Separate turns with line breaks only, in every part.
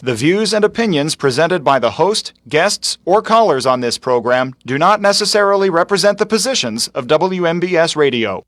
The views and opinions presented by the host, guests, or callers on this program do not necessarily represent the positions of WMBS Radio.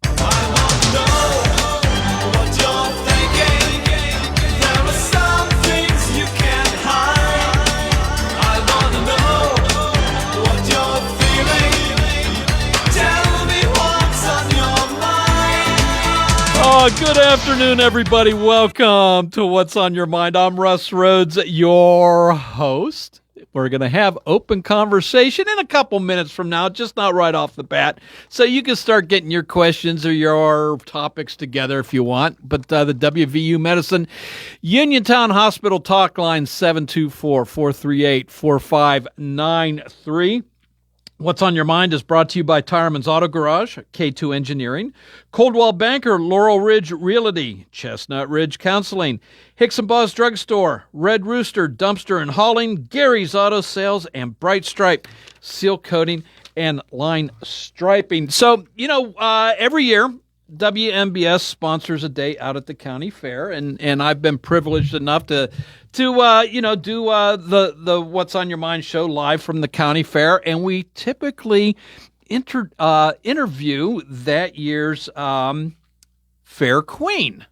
Good afternoon, everybody. Welcome to What's on Your Mind. I'm Russ Rhodes, your host. We're going to have open conversation in a couple minutes from now, just not right off the bat. So you can start getting your questions or your topics together if you want. But the WVU Medicine Uniontown Hospital talk line 724-438-4593. What's on Your Mind is brought to you by Tireman's Auto Garage, K2 Engineering, Coldwell Banker, Laurel Ridge Realty, Chestnut Ridge Counseling, Hicks and Baw's Drugstore, Red Rooster Dumpster and Hauling, Gary's Auto Sales, and Bright Stripe Seal Coating and Line Striping. So, every year, WMBS sponsors a day out at the county fair, and I've been privileged enough to do the What's on Your Mind show live from the county fair, and we typically interview that year's fair queen.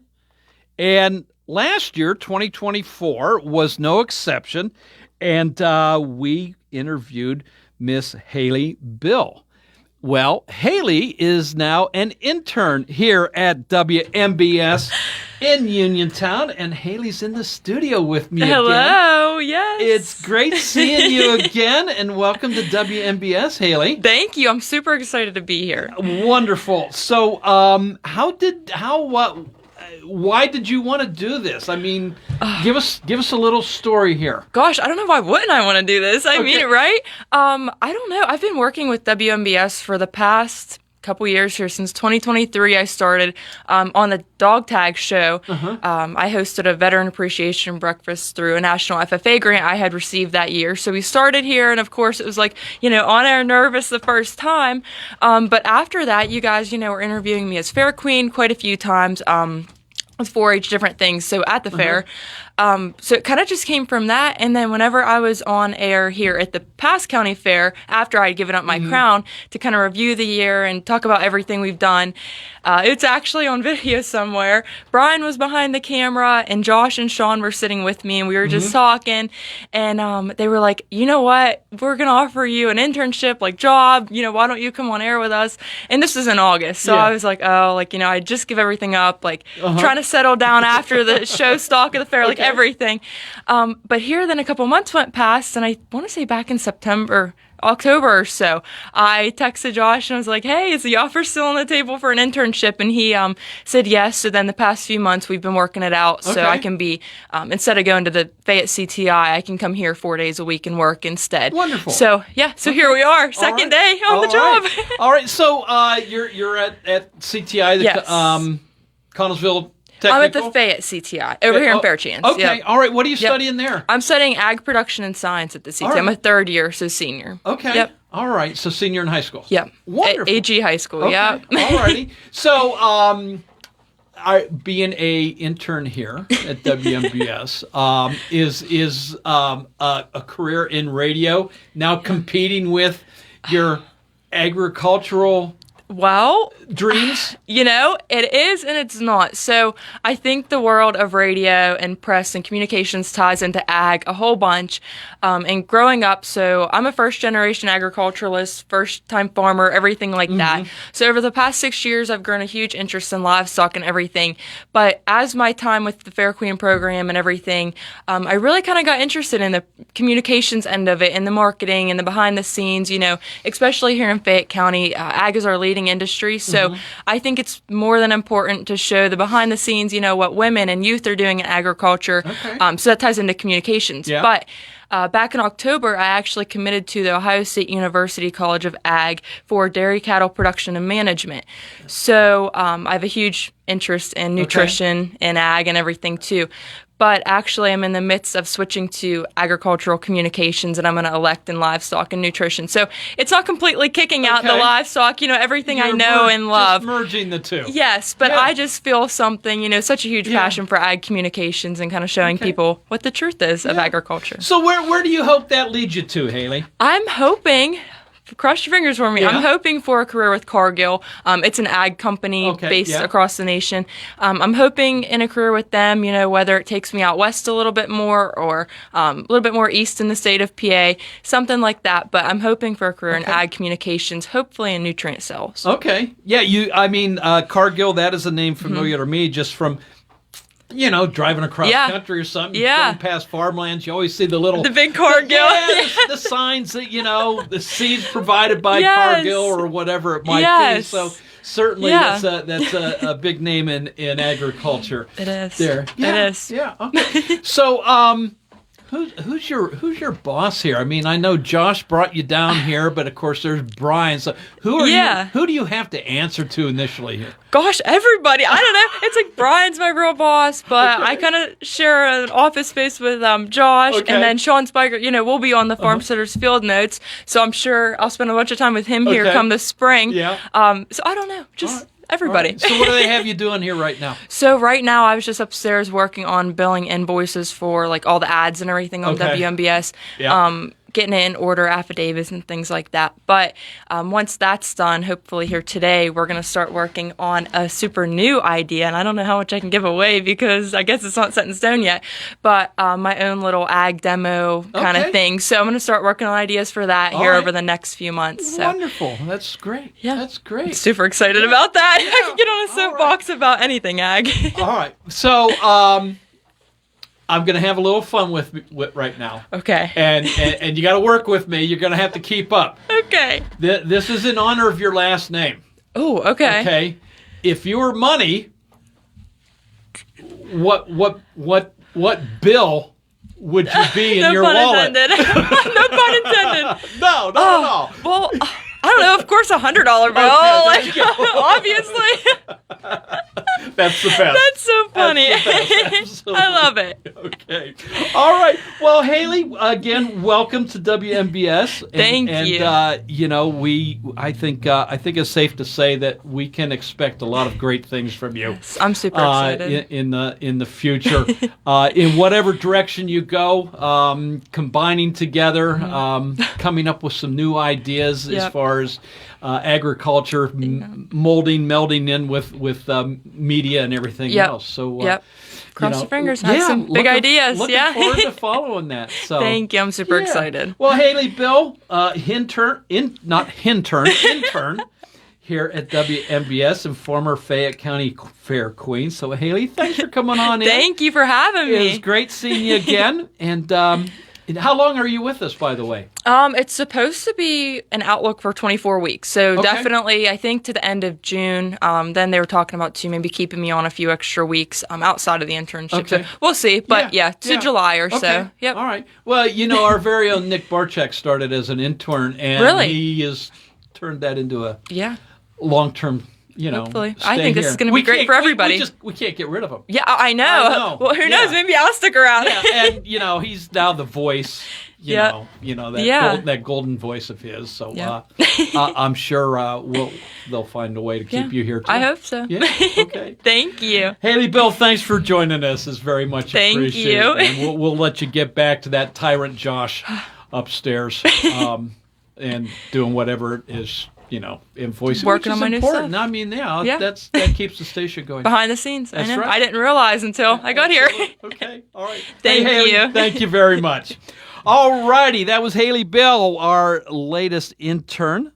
And last year, 2024, was no exception, and we interviewed Miss Haley Bill. Well, Haley is now an intern here at WMBS in Uniontown, and Haley's in the studio with me again.
Hello, yes.
It's great seeing you again, and welcome to WMBS, Haley.
Thank you. I'm super excited to be here.
Wonderful. So, why did you want to do this? I mean, give us a little story here.
Gosh, I don't know why wouldn't I want to do this. I mean it, right? I don't know. I've been working with WMBS for the past couple years here. Since 2023, I started on the Dog Tag show. I hosted a veteran appreciation breakfast through a national FFA grant I had received that year. So we started here, and of course it was like, on air nervous the first time. But after that, you guys, were interviewing me as Fair Queen quite a few times. With 4-H different things, so at the fair. So it kind of just came from that, and then whenever I was on air here at the past county fair, after I'd given up my crown, to kind of review the year and talk about everything we've done, it's actually on video somewhere. Brian was behind the camera, and Josh and Sean were sitting with me, and we were just talking, and they were like, you know what, we're going to offer you an internship, job, why don't you come on air with us? And this was in August, so I was like, I just give everything up, trying to settle down after the show stock of the fair, everything. But here, then a couple months went past, and I want to say back in October or so, I texted Josh and I was like, hey, is the offer still on the table for an internship? And he said yes. So then the past few months we've been working it out. So I can be, instead of going to the Fayette CTI, I can come here 4 days a week and work instead.
Wonderful.
So here we are, second day on the job.
All right. So you're at CTI, the Connellsville Technical?
I'm at the Fayette CTI, over here in Fairchance.
Okay, all right. What are you studying there?
I'm studying ag production and science at the CTI. Right. I'm a third year, so senior.
Okay.
Yep.
All right, so senior in high school.
Yep.
Wonderful.
AG high school,
okay.
Yep.
All righty. So, being a intern here at WMBS is a career in radio, now competing with your agricultural dreams?
It is and it's not. So I think the world of radio and press and communications ties into ag a whole bunch. And growing up, so I'm a first-generation agriculturalist, first-time farmer, everything like that. So over the past 6 years, I've grown a huge interest in livestock and everything. But as my time with the Fair Queen program and everything, I really kind of got interested in the communications end of it and the marketing and the behind-the-scenes, especially here in Fayette County. Ag is our leading industry. So I think it's more than important to show the behind the scenes, what women and youth are doing in agriculture. So that ties into communications. Yeah. But back in October, I actually committed to the Ohio State University College of Ag for dairy cattle production and management. So I have a huge interest in nutrition and ag and everything too. But actually, I'm in the midst of switching to agricultural communications, and I'm going to elect in livestock and nutrition. So it's not completely kicking out the livestock, everything I know and love.
Just merging the two.
Yes, but I just feel something, such a huge passion for ag communications and kind of showing people what the truth is of agriculture.
So where do you hope that leads you to, Haley?
I'm hoping... Cross your fingers for me. I'm hoping for a career with Cargill. It's an ag company based across the nation. I'm hoping in a career with them, whether it takes me out west a little bit more or a little bit more east in the state of PA, something like that. But I'm hoping for a career in ag communications, hopefully in nutrient sales.
Okay. Yeah, Cargill, that is a name familiar to me just from... driving across country or something, going past farmlands, you always see the big Cargill. The signs that, the seeds provided by Cargill or whatever it might be. So certainly that's a big name in agriculture.
It is.
There.
It is.
Yeah. Okay. So, who's your boss here? I mean, I know Josh brought you down here, but of course there's Brian. So who are you? Who do you have to answer to initially here?
Gosh, everybody. I don't know. It's like Brian's my real boss, but I kind of share an office space with Josh, and then Sean Spiker. We'll be on the Farm Sitters Field Notes, so I'm sure I'll spend a bunch of time with him here come this spring. Yeah. So I don't know. Just. Everybody.
Right. So what do they have you doing here right now?
So right now I was just upstairs working on billing invoices for like all the ads and everything on WMBS. Yeah. Getting in order affidavits and things like that. But once that's done, hopefully here today, we're going to start working on a super new idea. And I don't know how much I can give away because I guess it's not set in stone yet. But my own little ag demo kind of thing. So I'm going to start working on ideas for that over the next few months. So.
Wonderful. That's great. Yeah. That's great.
I'm super excited about that. Yeah. I can get on a soapbox about anything ag.
All right. So... I'm going to have a little fun with right now. Okay. And you got to work with me. You're going to have to keep up. Okay. This is in honor of your last name.
Oh, okay.
Okay. If you were money, what bill would you be in your wallet?
No pun intended.
No, not at all.
Well, I don't know. Of course, $100 bill. Obviously.
That's the best.
That's so funny. I love it.
Okay. All right. Well, Haley, again, welcome to WMBS.
Thank you.
And I think it's safe to say that we can expect a lot of great things from you.
Yes, I'm super excited
in the future. In whatever direction you go, combining together, coming up with some new ideas as far as agriculture, melding in with media and everything else. So,
cross your fingers. Have some big ideas.
Looking forward to following that. So,
thank you. I'm super excited.
Well, Haley, Bill, intern here at WMBS and former Fayette County Fair Queen. So, Haley, thanks for coming on in.
Thank you for having me.
It was great seeing you again. And how long are you with us, by the way?
It's supposed to be an outlook for 24 weeks. So definitely, I think to the end of June. Then they were talking about maybe keeping me on a few extra weeks outside of the internship. Okay. So we'll see. But to July or so. Yep.
All right. Well, our very own Nick Barchek started as an intern, and he has turned that into a long-term.
Hopefully. I think this is going to be great for everybody.
We can't get rid of him.
Yeah, I know. Well, who knows? Maybe I'll stick around.
And he's now the voice. That golden voice of his. So I'm sure they'll find a way to keep you here too.
I hope so.
Yeah. Okay.
Thank you,
Haley. Bill, thanks for joining us. It's very much appreciated.
Thank you.
And we'll let you get back to that tyrant Josh upstairs and doing whatever it is. Invoicing,
working on my new stuff.
I mean, that keeps the station going.
Behind the scenes,
That's
I know.
Right.
I didn't realize until I got here.
Okay, all right.
Thank you.
Thank you very much. All righty, that was Haley Bill, our latest intern.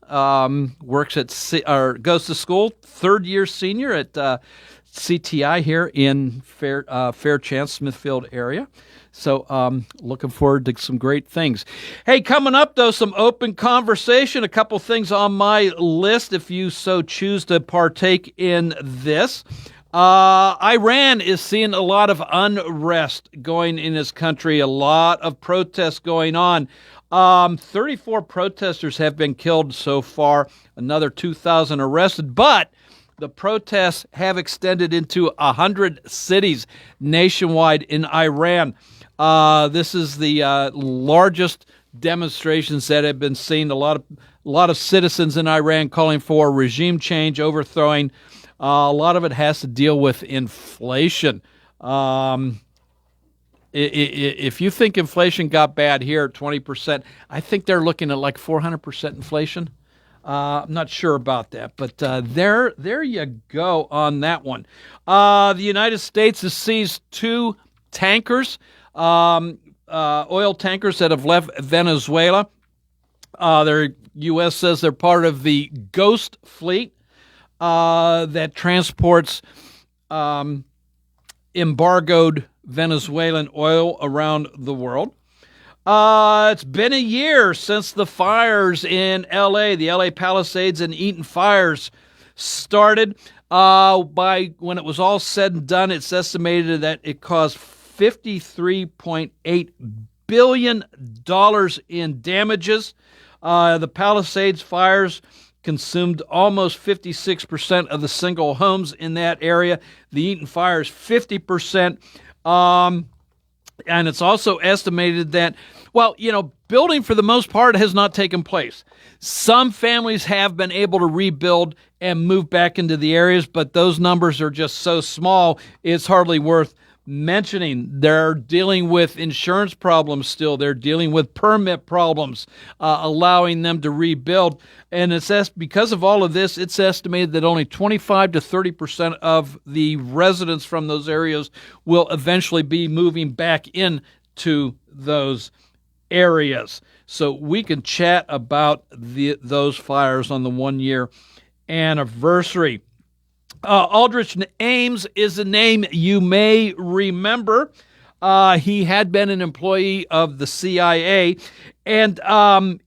Works at goes to school, third-year senior at CTI here in Fairchance, Smithfield area. So looking forward to some great things. Hey, coming up, though, some open conversation. A couple things on my list if you so choose to partake in this. Iran is seeing a lot of unrest going in its country, a lot of protests going on. 34 protesters have been killed so far, another 2,000 arrested, but the protests have extended into 100 cities nationwide in Iran. This is the largest demonstrations that have been seen. A lot of citizens in Iran calling for regime change, overthrowing. A lot of it has to deal with inflation. If you think inflation got bad here at 20%, I think they're looking at like 400% inflation. I'm not sure about that, but there you go on that one. The United States has seized 2 tankers, oil tankers that have left Venezuela. Their U.S. says they're part of the Ghost Fleet that transports embargoed Venezuelan oil around the world. It's been a year since the fires in L.A., the L.A. Palisades and Eaton fires started. By when it was all said and done, it's estimated that it caused $53.8 billion in damages. The Palisades fires consumed almost 56% of the single homes in that area. The Eaton fires, 50%. And it's also estimated that, building for the most part has not taken place. Some families have been able to rebuild and move back into the areas, but those numbers are just so small, it's hardly worth mentioning. They're dealing with insurance problems still. They're dealing with permit problems, allowing them to rebuild. And because of all of this, it's estimated that only 25 to 30% of the residents from those areas will eventually be moving back into those areas. So we can chat about those fires on the 1-year anniversary. Aldrich Ames is a name you may remember. He had been an employee of the CIA, and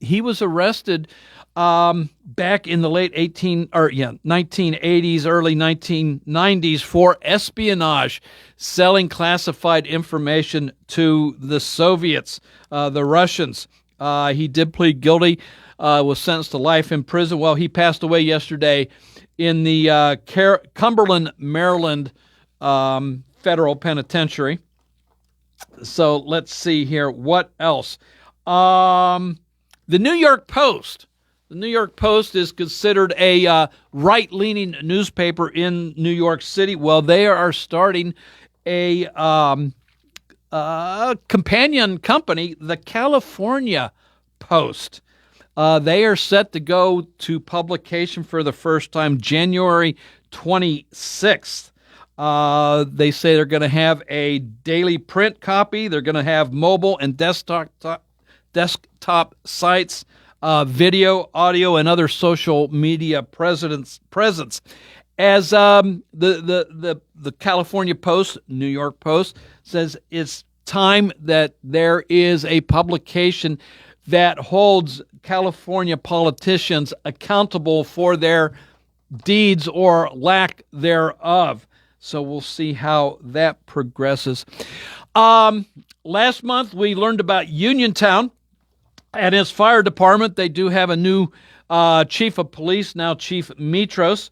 he was arrested back in the late 1980s, early 1990s for espionage, selling classified information to the Soviets, the Russians. He did plead guilty, was sentenced to life in prison. Well, he passed away yesterday in the Cumberland, Maryland Federal Penitentiary. So let's see here. What else? The New York Post. The New York Post is considered a right-leaning newspaper in New York City. Well, they are starting a companion company, the California Post. They are set to go to publication for the first time January 26th. They say they're going to have a daily print copy. They're going to have mobile and desktop sites, video, audio, and other social media presence. As the California Post, New York Post, says it's time that there is a publication that holds California politicians accountable for their deeds or lack thereof. So we'll see how that progresses. Last month, we learned about Uniontown and its fire department. They do have a new chief of police, now Chief Mitros,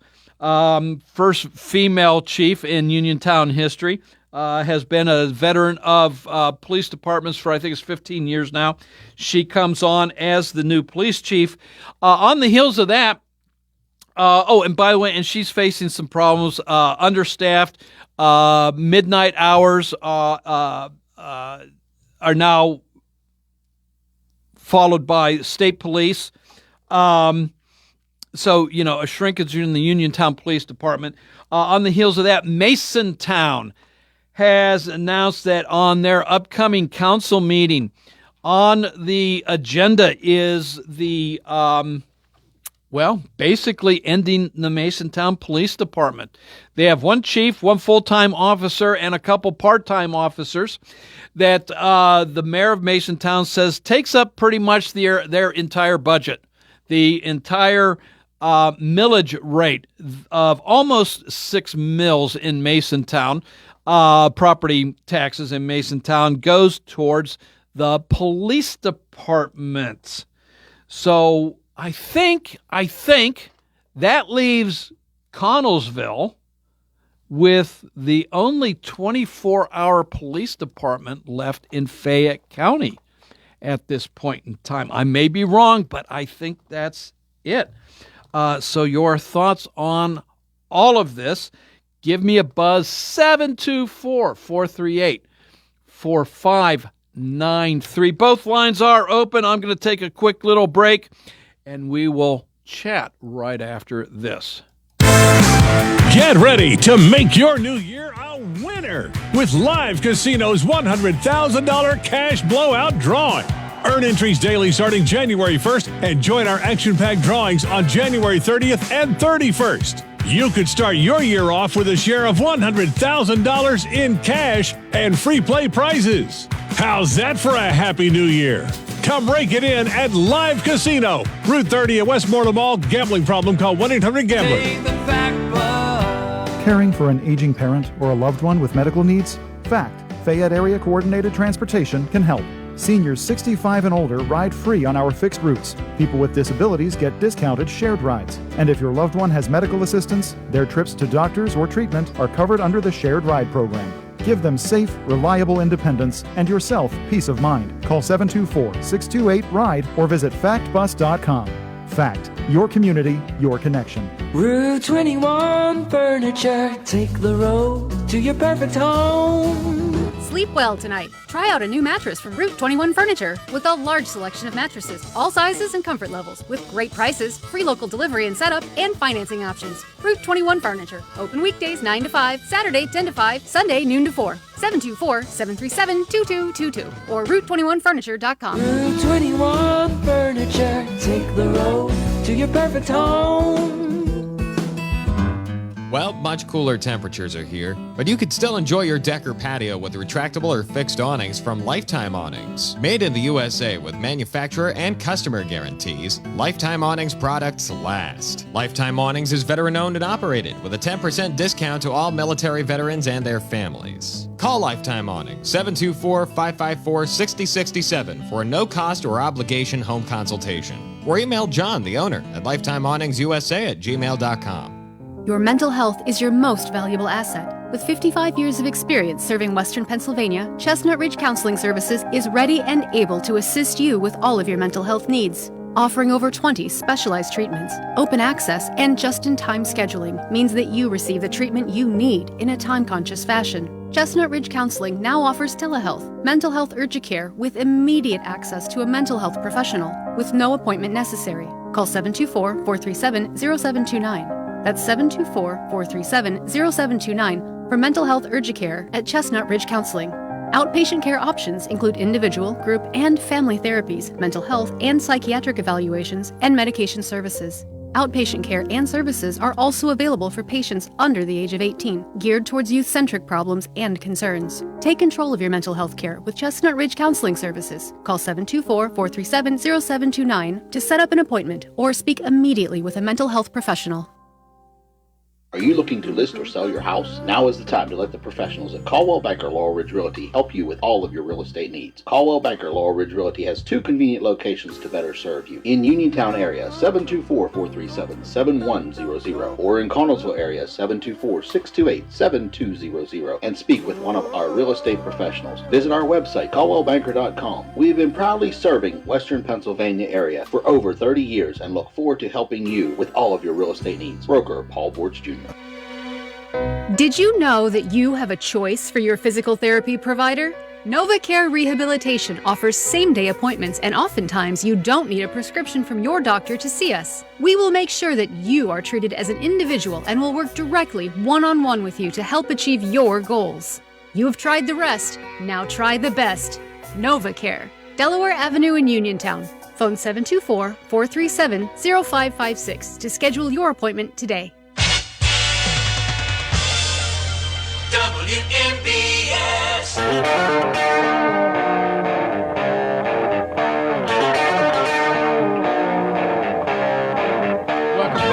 first female chief in Uniontown history. Has been a veteran of police departments for, I think it's 15 years now. She comes on as the new police chief. On the heels of that, and by the way, and she's facing some problems, understaffed, midnight hours are now followed by state police. So, a shrinkage in the Uniontown Police Department. On the heels of that, Masontown has announced that on their upcoming council meeting, on the agenda is the, basically ending the Masontown Police Department. They have one chief, one full-time officer, and a couple part-time officers that the mayor of Masontown says takes up pretty much their entire budget. The entire millage rate of almost 6 mils in Masontown. Property taxes in Masontown goes towards the police department. So I think that leaves Connellsville with the only 24-hour police department left in Fayette County at this point in time. I may be wrong, but I think that's it. So your thoughts on all of this, give me a buzz, 724-438-4593. Both lines are open. I'm going to take a quick little break, and we will chat right after this.
Get ready to make your new year a winner with Live Casino's $100,000 cash blowout drawing. Earn entries daily starting January 1st and join our action-packed drawings on January 30th and 31st. You could start your year off with a share of $100,000 in cash and free play prizes. How's that for a happy new year? Come rake it in at Live Casino, Route 30 at Westmoreland Mall. Gambling problem? Call 1-800-GAMBLER.
Caring for an aging parent or a loved one with medical needs? Fact, Fayette Area Coordinated Transportation can help. Seniors 65 and older ride free on our fixed routes. People with disabilities get discounted shared rides. And if your loved one has medical assistance, their trips to doctors or treatment are covered under the shared ride program. Give them safe, reliable independence and yourself peace of mind. Call 724-628-RIDE or visit factbus.com. Fact, your community, your connection.
Route 21 Furniture, take the road to your perfect home.
Sleep well tonight. Try out a new mattress from Route 21 Furniture with a large selection of mattresses, all sizes and comfort levels, with great prices, free local delivery and setup, and financing options. Route 21 Furniture. Open weekdays 9 to 5, Saturday 10 to 5, Sunday noon to 4. 724-737-2222 or Route21Furniture.com.
Route 21 Furniture, take the road to your perfect home.
Well, much cooler temperatures are here, but you could still enjoy your deck or patio with retractable or fixed awnings from Lifetime Awnings. Made in the USA with manufacturer and customer guarantees, Lifetime Awnings products last. Lifetime Awnings is veteran-owned and operated with a 10% discount to all military veterans and their families. Call Lifetime Awnings, 724-554-6067 for a no-cost or obligation home consultation. Or email John, the owner, at lifetimeawningsusa@gmail.com.
Your mental health is your most valuable asset. With 55 years of experience serving Western Pennsylvania, Chestnut Ridge Counseling Services is ready and able to assist you with all of your mental health needs. Offering over 20 specialized treatments, open access, and just-in-time scheduling means that you receive the treatment you need in a time-conscious fashion. Chestnut Ridge Counseling now offers telehealth, mental health urgent care with immediate access to a mental health professional with no appointment necessary. Call 724-437-0729. That's 724-437-0729 for mental health urgent care at Chestnut Ridge Counseling. Outpatient care options include individual, group, and family therapies, mental health and psychiatric evaluations, and medication services. Outpatient care and services are also available for patients under the age of 18, geared towards youth-centric problems and concerns. Take control of your mental health care with Chestnut Ridge Counseling Services. Call 724-437-0729 to set up an appointment or speak immediately with a mental health professional.
Are you looking to list or sell your house? Now is the time to let the professionals at Caldwell Banker Laurel Ridge Realty help you with all of your real estate needs. Caldwell Banker Laurel Ridge Realty has two convenient locations to better serve you. In Uniontown area, 724-437-7100, or in Connellsville area, 724-628-7200, and speak with one of our real estate professionals. Visit our website, caldwellbanker.com. We have been proudly serving Western Pennsylvania area for over 30 years and look forward to helping you with all of your real estate needs. Broker Paul Borch Jr.
Did you know that you have a choice for your physical therapy provider? NovaCare Rehabilitation offers same-day appointments, and oftentimes you don't need a prescription from your doctor to see us. We will make sure that you are treated as an individual and will work directly one-on-one with you to help achieve your goals. You have tried the rest, now try the best. NovaCare, Delaware Avenue in Uniontown. Phone 724-437-0556 to schedule your appointment today.
WMBS.
Welcome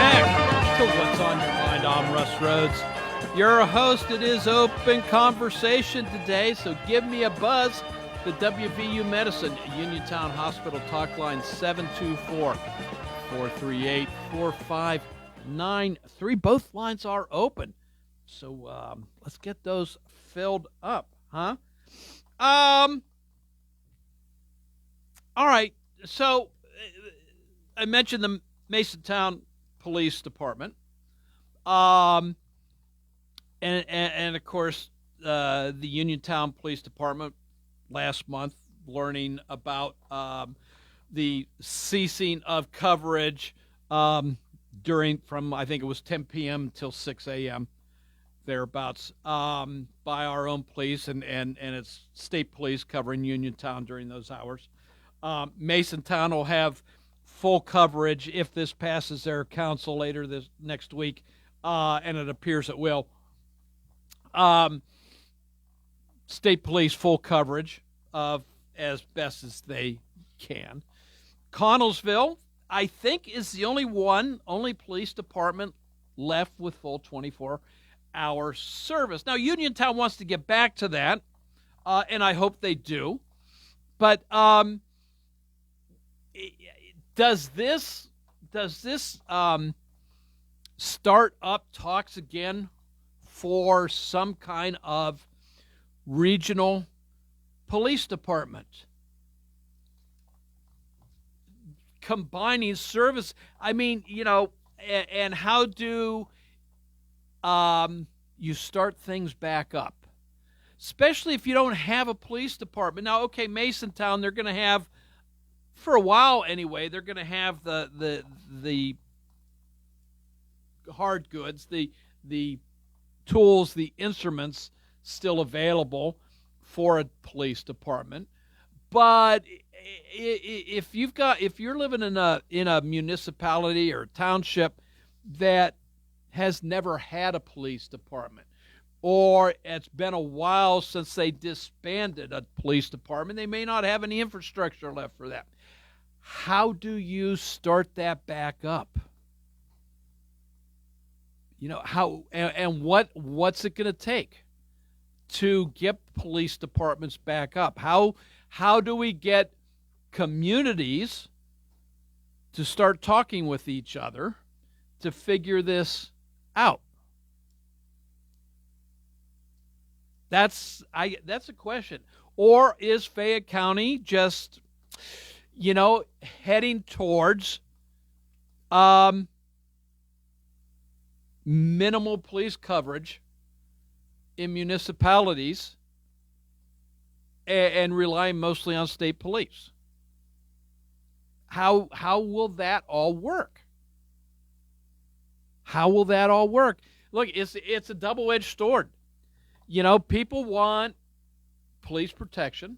Your host. It is open conversation today, so give me a buzz. The WVU Medicine Uniontown Hospital talk line 724-438-4593. Both lines are open, so let's get those filled up, huh? All right, so I mentioned the Masontown Police Department. And of course, the Uniontown Police Department last month learning about the ceasing of coverage from, I think it was 10 p.m. till 6 a.m. thereabouts by our own police, and it's state police covering Uniontown during those hours. Masontown will have full coverage if this passes their council later this next week, and it appears it will. State police full coverage of as best as they can. Connellsville, I think, is the only police department left with full 24-hour service. Now, Uniontown wants to get back to that, and I hope they do. But does this start up talks again for some kind of regional police department combining service? I mean, and how do you start things back up, especially if you don't have a police department? Now, okay, Masontown, they're going to have, for a while anyway, they're going to have the hard goods, the tools, the instruments still available for a police department. But if you're living in a municipality or a township that has never had a police department, or it's been a while since they disbanded a police department, they may not have any infrastructure left for that. How do you start that back up? How and what's it going to take to get police departments back up? How do we get communities to start talking with each other to figure this out? That's a question. Or is Fayette County just, heading towards minimal police coverage in municipalities and relying mostly on state police? How will that all work? How will that all work? Look, it's a double-edged sword. People want police protection,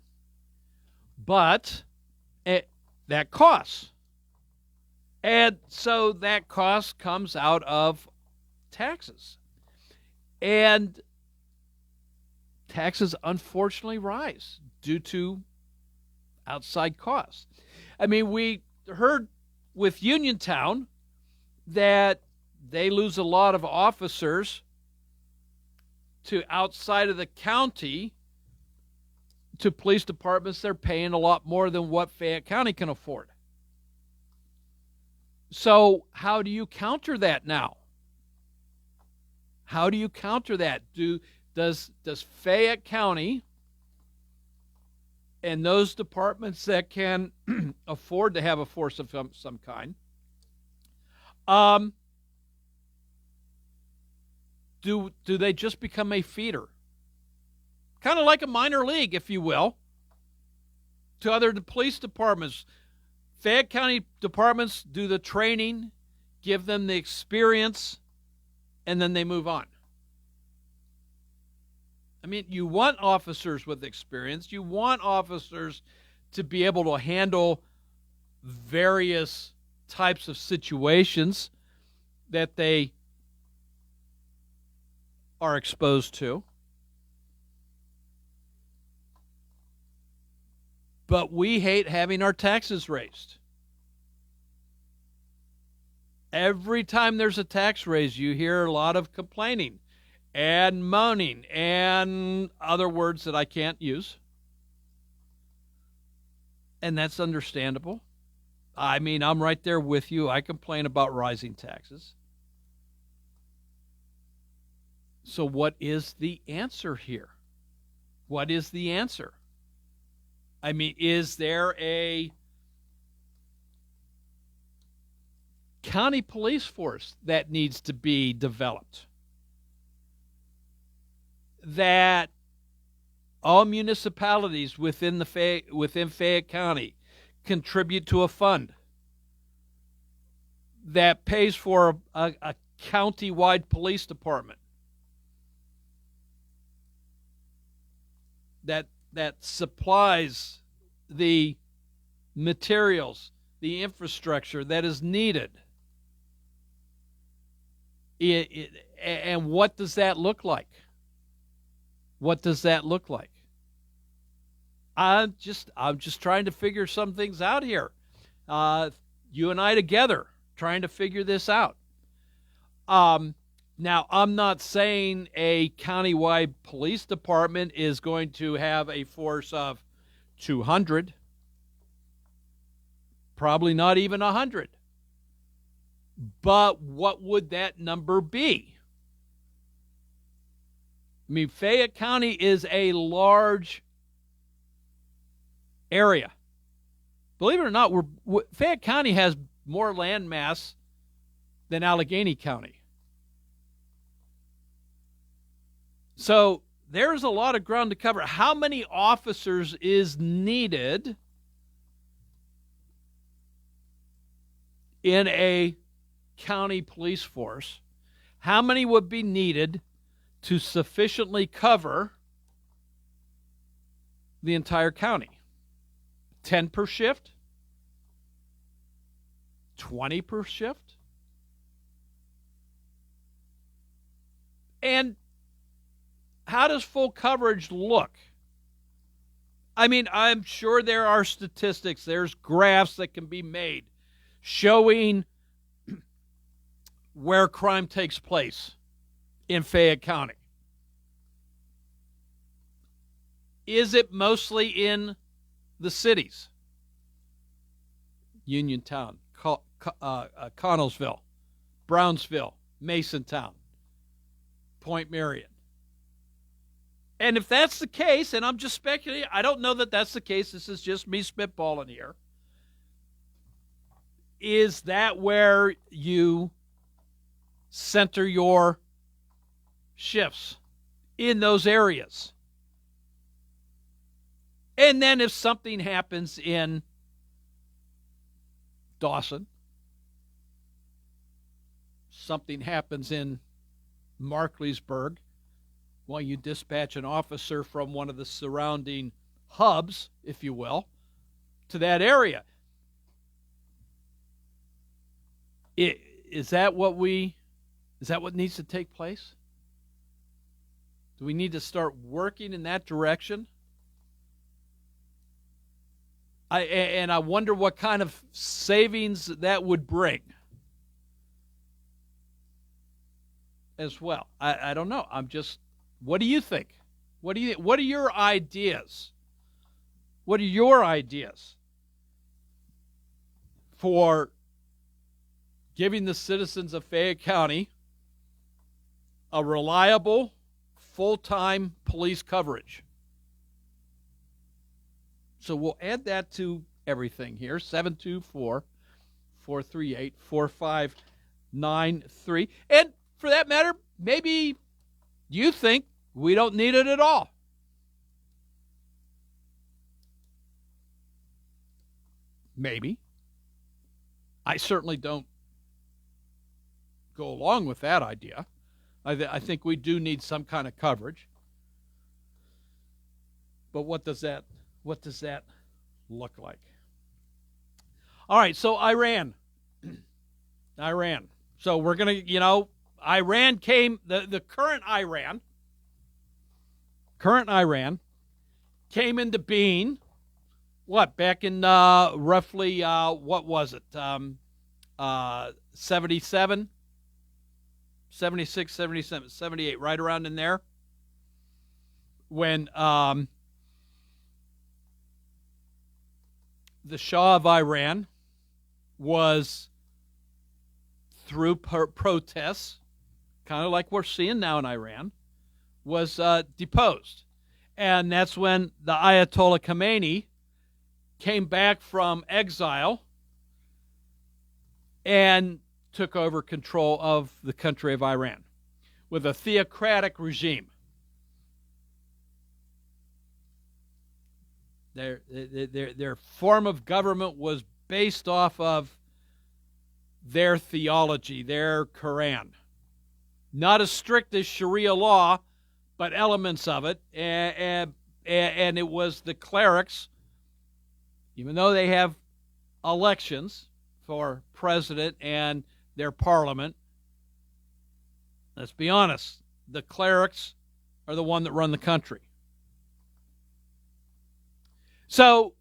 but that costs. And so that cost comes out of taxes. And taxes unfortunately rise due to outside costs. I mean, we heard with Uniontown that they lose a lot of officers to outside of the county to police departments. They're paying a lot more than what Fayette County can afford. So how do you counter that now? How do you counter that? Does Fayette County and those departments that can afford to have a force of some kind, do they just become a feeder? Kind of like a minor league, if you will, to other police departments. Fayette County departments do the training, give them the experience, and then they move on. I mean, you want officers with experience. You want officers to be able to handle various types of situations that they are exposed to. But we hate having our taxes raised. Every time there's a tax raise, you hear a lot of complaining. and moaning and other words that I can't use. And that's understandable. I mean, I'm right there with you. I complain about rising taxes. So what is the answer here? What is the answer? I mean, is there a county police force that needs to be developed? That all municipalities within Fayette County contribute to a fund that pays for a county-wide police department that supplies the materials, the infrastructure that is needed. And what does that look like? What does that look like? I'm just trying to figure some things out here. You and I together trying to figure this out. Now, I'm not saying a countywide police department is going to have a force of 200, probably not even 100. But what would that number be? I mean, Fayette County is a large area. Believe it or not, Fayette County has more land mass than Allegheny County. So there's a lot of ground to cover. How many officers is needed in a county police force? How many would be needed to sufficiently cover the entire county? 10 per shift? 20 per shift? And how does full coverage look? I mean, I'm sure there are statistics, there's graphs that can be made showing where crime takes place in Fayette County. Is it mostly in the cities? Uniontown, Connellsville, Brownsville, Masontown, Point Marion. And if that's the case, and I'm just speculating, I don't know that that's the case. This is just me spitballing here. Is that where you center your shifts, in those areas? And then if something happens in Dawson, something happens in Markleysburg, well, you dispatch an officer from one of the surrounding hubs, if you will, to that area. Is that what needs to take place? Do we need to start working in that direction? I wonder what kind of savings that would bring as well. I don't know. What do you think? What are your ideas? What are your ideas for giving the citizens of Fayette County a reliable, full-time police coverage? So we'll add that to everything here, 724-438-4593. And for that matter, maybe you think we don't need it at all. Maybe. I certainly don't go along with that idea. I think we do need some kind of coverage. But what does that look like? All right, so Iran. So we're going to, Iran came, the current Iran came into being, back in roughly, what was it, 77? 76, 77, 78, right around in there, when the Shah of Iran was, through protests, kind of like we're seeing now in Iran, was deposed. And that's when the Ayatollah Khomeini came back from exile and took over control of the country of Iran with a theocratic regime. Their form of government was based off of their theology, their Quran. Not as strict as Sharia law, but elements of it. And it was the clerics, even though they have elections for president and their parliament, let's be honest, the clerics are the one that run the country. So,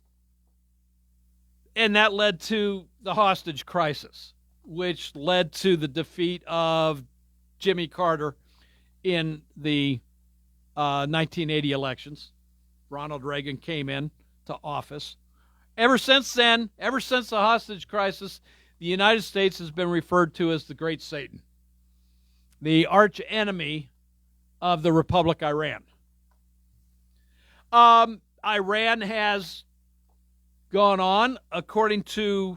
and that led to the hostage crisis, which led to the defeat of Jimmy Carter in the 1980 elections. Ronald Reagan came in to office. Ever since then, ever since the hostage crisis, the United States has been referred to as the Great Satan, the arch enemy of the Republic Iran. Iran has gone on, according to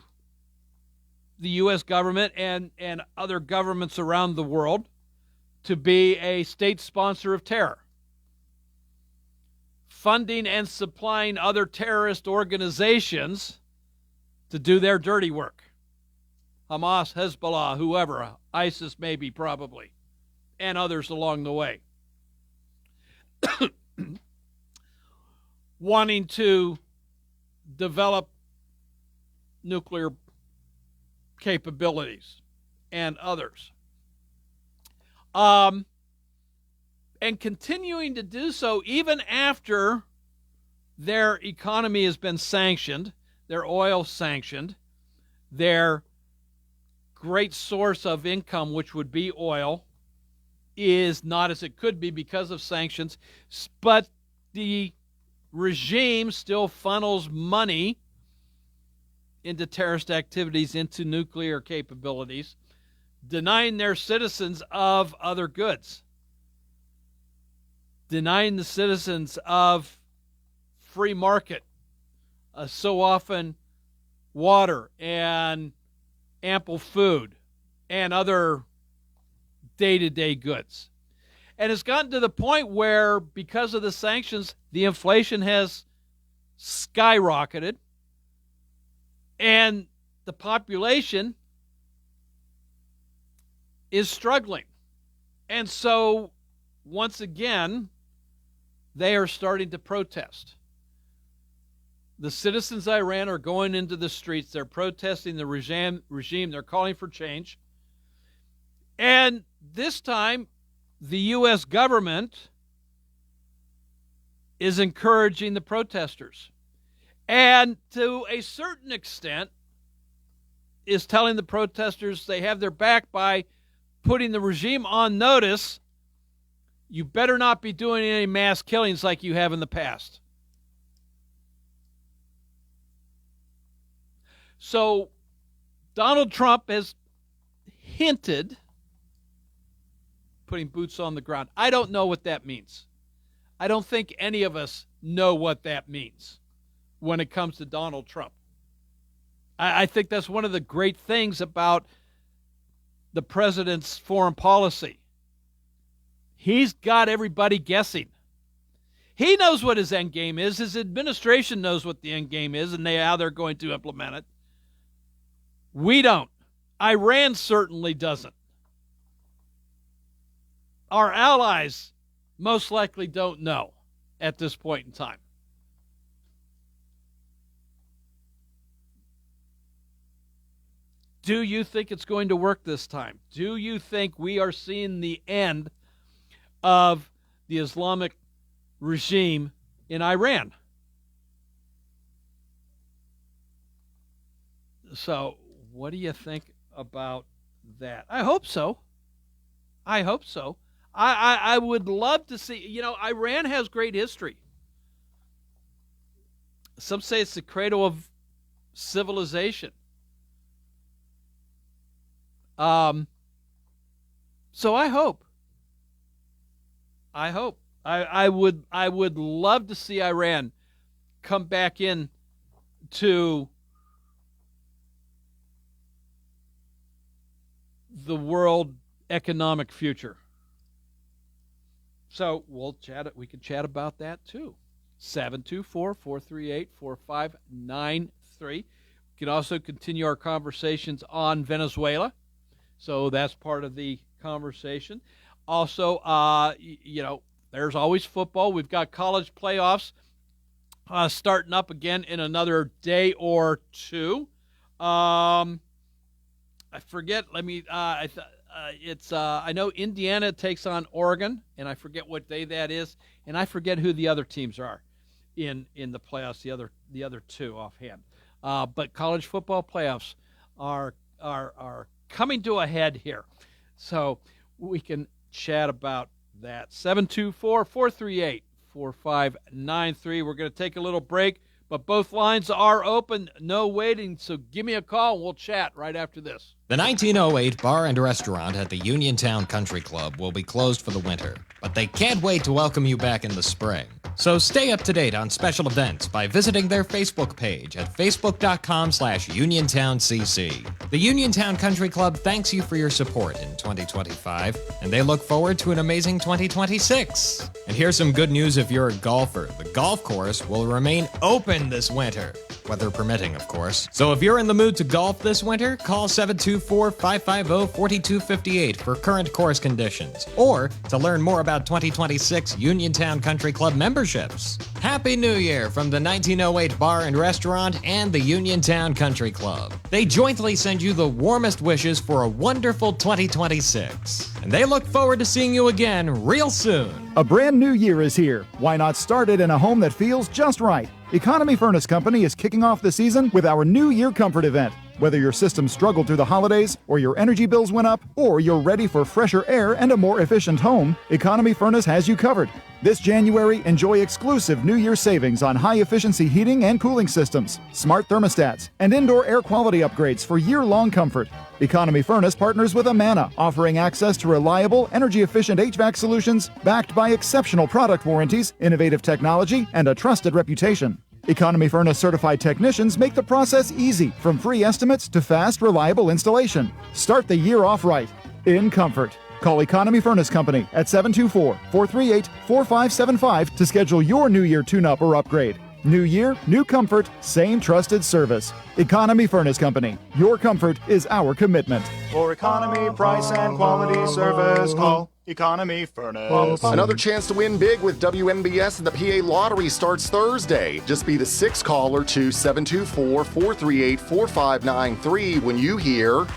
the U.S. government and other governments around the world, to be a state sponsor of terror, funding and supplying other terrorist organizations to do their dirty work. Hamas, Hezbollah, whoever, ISIS maybe, probably, and others along the way. Wanting to develop nuclear capabilities and others. And continuing to do so even after their economy has been sanctioned, their oil sanctioned, their great source of income, which would be oil, is not as it could be because of sanctions, but the regime still funnels money into terrorist activities, into nuclear capabilities, denying their citizens of other goods, denying the citizens of free market, so often water and ample food and other day-to-day goods. And it's gotten to the point where, because of the sanctions, the inflation has skyrocketed, and the population is struggling. And so, once again, they are starting to protest. The citizens of Iran are going into the streets. They're protesting the regime. They're calling for change. And this time, the U.S. government is encouraging the protesters. And to a certain extent, is telling the protesters they have their back by putting the regime on notice. You better not be doing any mass killings like you have in the past. So Donald Trump has hinted putting boots on the ground. I don't know what that means. I don't think any of us know what that means when it comes to Donald Trump. I think that's one of the great things about the president's foreign policy. He's got everybody guessing. He knows what his end game is. His administration knows what the end game is and how they're going to implement it. We don't. Iran certainly doesn't. Our allies most likely don't know at this point in time. Do you think it's going to work this time? Do you think we are seeing the end of the Islamic regime in Iran? So, what do you think about that? I hope so. I hope so. I would love to see. Iran has great history. Some say it's the cradle of civilization. So I hope. I would love to see Iran come back in to the world economic future. So we'll chat. We can chat about that too. 724-438-4593. We can also continue our conversations on Venezuela. So that's part of the conversation. Also, there's always football. We've got college playoffs starting up again in another day or two. I forget. I know Indiana takes on Oregon, and I forget what day that is, and I forget who the other teams are in the playoffs. The other two offhand. But college football playoffs are coming to a head here, so we can chat about that. 724-438-4593. We're going to take a little break, but both lines are open. No waiting, so give me a call, and we'll chat right after this.
The 1908 bar and restaurant at the Uniontown Country Club will be closed for the winter, but they can't wait to welcome you back in the spring. So stay up to date on special events by visiting their Facebook page at facebook.com/UniontownCC. The Uniontown Country Club thanks you for your support in 2025, and they look forward to an amazing 2026. And here's some good news if you're a golfer. The golf course will remain open this winter, weather permitting, of course. So if you're in the mood to golf this winter, call 724-550-4258 for current course conditions, or to learn more about 2026 Uniontown Country Club memberships. Happy New Year from the 1908 Bar and Restaurant and the Uniontown Country Club. They jointly send you the warmest wishes for a wonderful 2026. And they look forward to seeing you again real soon.
A brand new year is here. Why not start it in a home that feels just right? Economy Furnace Company is kicking off the season with our New Year Comfort event. Whether your system struggled through the holidays, or your energy bills went up, or you're ready for fresher air and a more efficient home, Economy Furnace has you covered. This January, enjoy exclusive New Year savings on high-efficiency heating and cooling systems, smart thermostats, and indoor air quality upgrades for year-long comfort. Economy Furnace partners with Amana, offering access to reliable, energy-efficient HVAC solutions backed by exceptional product warranties, innovative technology, and a trusted reputation. Economy Furnace certified technicians make the process easy, from free estimates to fast, reliable installation. Start the year off right, in comfort. Call Economy Furnace Company at 724-438-4575 to schedule your New Year tune-up or upgrade. New year, new comfort, same trusted service. Economy Furnace Company. Your comfort is our commitment.
For economy, price, and quality service, call Economy Furnace.
Another chance to win big with WMBS and the PA Lottery starts Thursday. Just be the sixth caller to 724-438-4593 when you hear...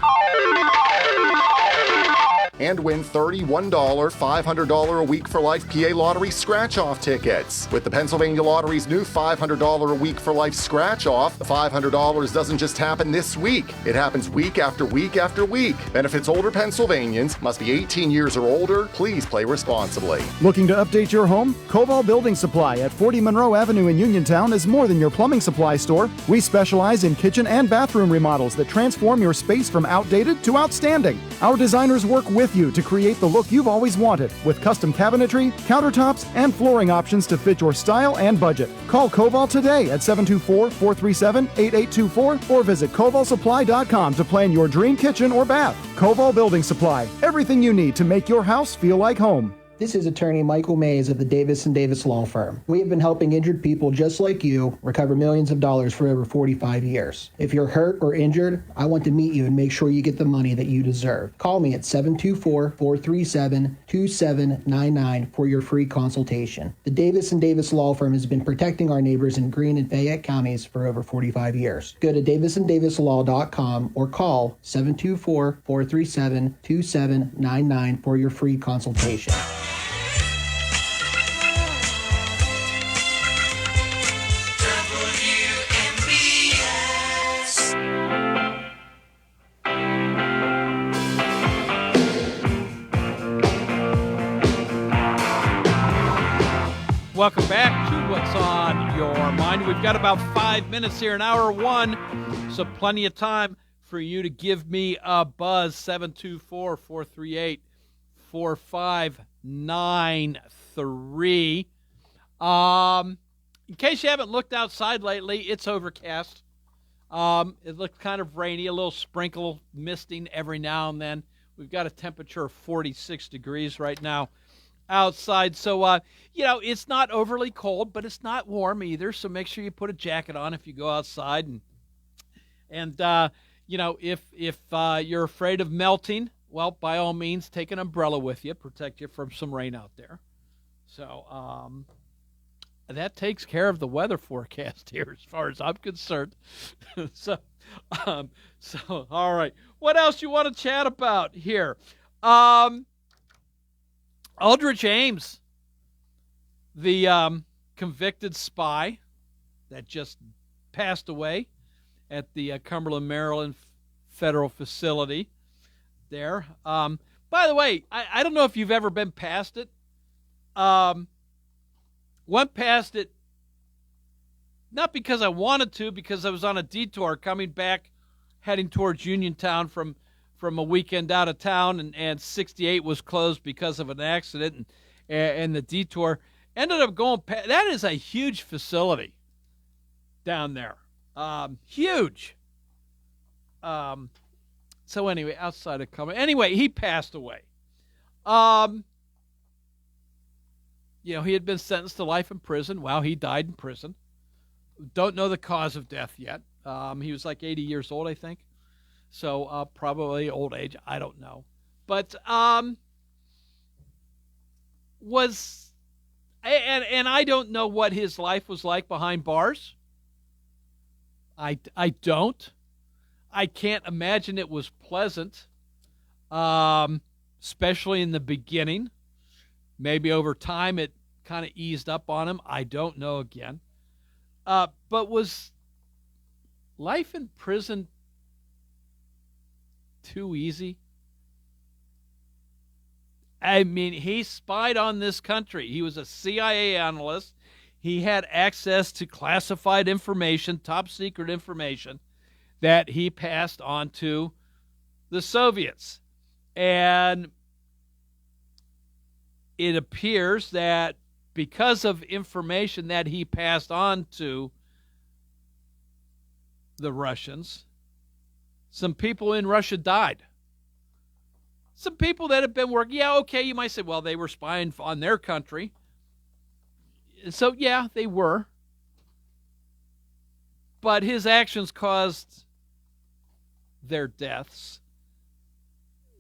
and win $31 $500 a week for life PA Lottery scratch-off tickets. With the Pennsylvania Lottery's new $500 a week for life scratch-off, the $500 doesn't just happen this week. It happens week after week after week. Benefits older Pennsylvanians, must be 18 years or older. Please play responsibly.
Looking to update your home? Koval Building Supply at 40 Monroe Avenue in Uniontown is more than your plumbing supply store. We specialize in kitchen and bathroom remodels that transform your space from outdated to outstanding. Our designers work with you to create the look you've always wanted, with custom cabinetry, countertops, and flooring options to fit your style and budget. Call Koval today at 724-437-8824 or visit kovalsupply.com to plan your dream kitchen or bath. Koval Building Supply, everything you need to make your house feel like home.
This is attorney Michael Mays of the Davis & Davis Law Firm. We have been helping injured people just like you recover millions of dollars for over 45 years. If you're hurt or injured, I want to meet you and make sure you get the money that you deserve. Call me at 724-437-2799 for your free consultation. The Davis & Davis Law Firm has been protecting our neighbors in Greene and Fayette counties for over 45 years. Go to davisanddavislaw.com or call 724-437-2799 for your free consultation.
Welcome back to What's on Your Mind. We've got about 5 minutes here in hour one, so plenty of time for you to give me a buzz. 724-438-4593. In case you haven't looked outside lately, it's overcast. It looks kind of rainy, a little sprinkle misting every now and then. We've got a temperature of 46 degrees right now outside. So, it's not overly cold, but it's not warm either. So make sure you put a jacket on if you go outside. And if you're afraid of melting, well, by all means, take an umbrella with you. Protect you from some rain out there. So that takes care of the weather forecast here as far as I'm concerned. So, all right. What else you want to chat about here? Aldrich Ames, the convicted spy that just passed away at the Cumberland, Maryland federal facility there. By the way, I don't know if you've ever been past it. Went past it not because I wanted to, because I was on a detour coming back, heading towards Uniontown from a weekend out of town, and 68 was closed because of an accident, and the detour ended up going past. That is a huge facility down there. Huge. So anyway, outside of coming. Anyway, he passed away. He had been sentenced to life in prison. Well, he died in prison. Don't know the cause of death yet. He was like 80 years old, I think. So probably old age. I don't know. But and I don't know what his life was like behind bars. I don't. I can't imagine it was pleasant, especially in the beginning. Maybe over time it kind of eased up on him. I don't know again. But was life in prison too easy? I mean, he spied on this country. He was a CIA analyst. He had access to classified information, top secret information, that he passed on to the Soviets. And it appears that because of information that he passed on to the Russians, some people in Russia died. Some people that have been working, you might say, well, they were spying on their country. So, yeah, they were. But his actions caused their deaths.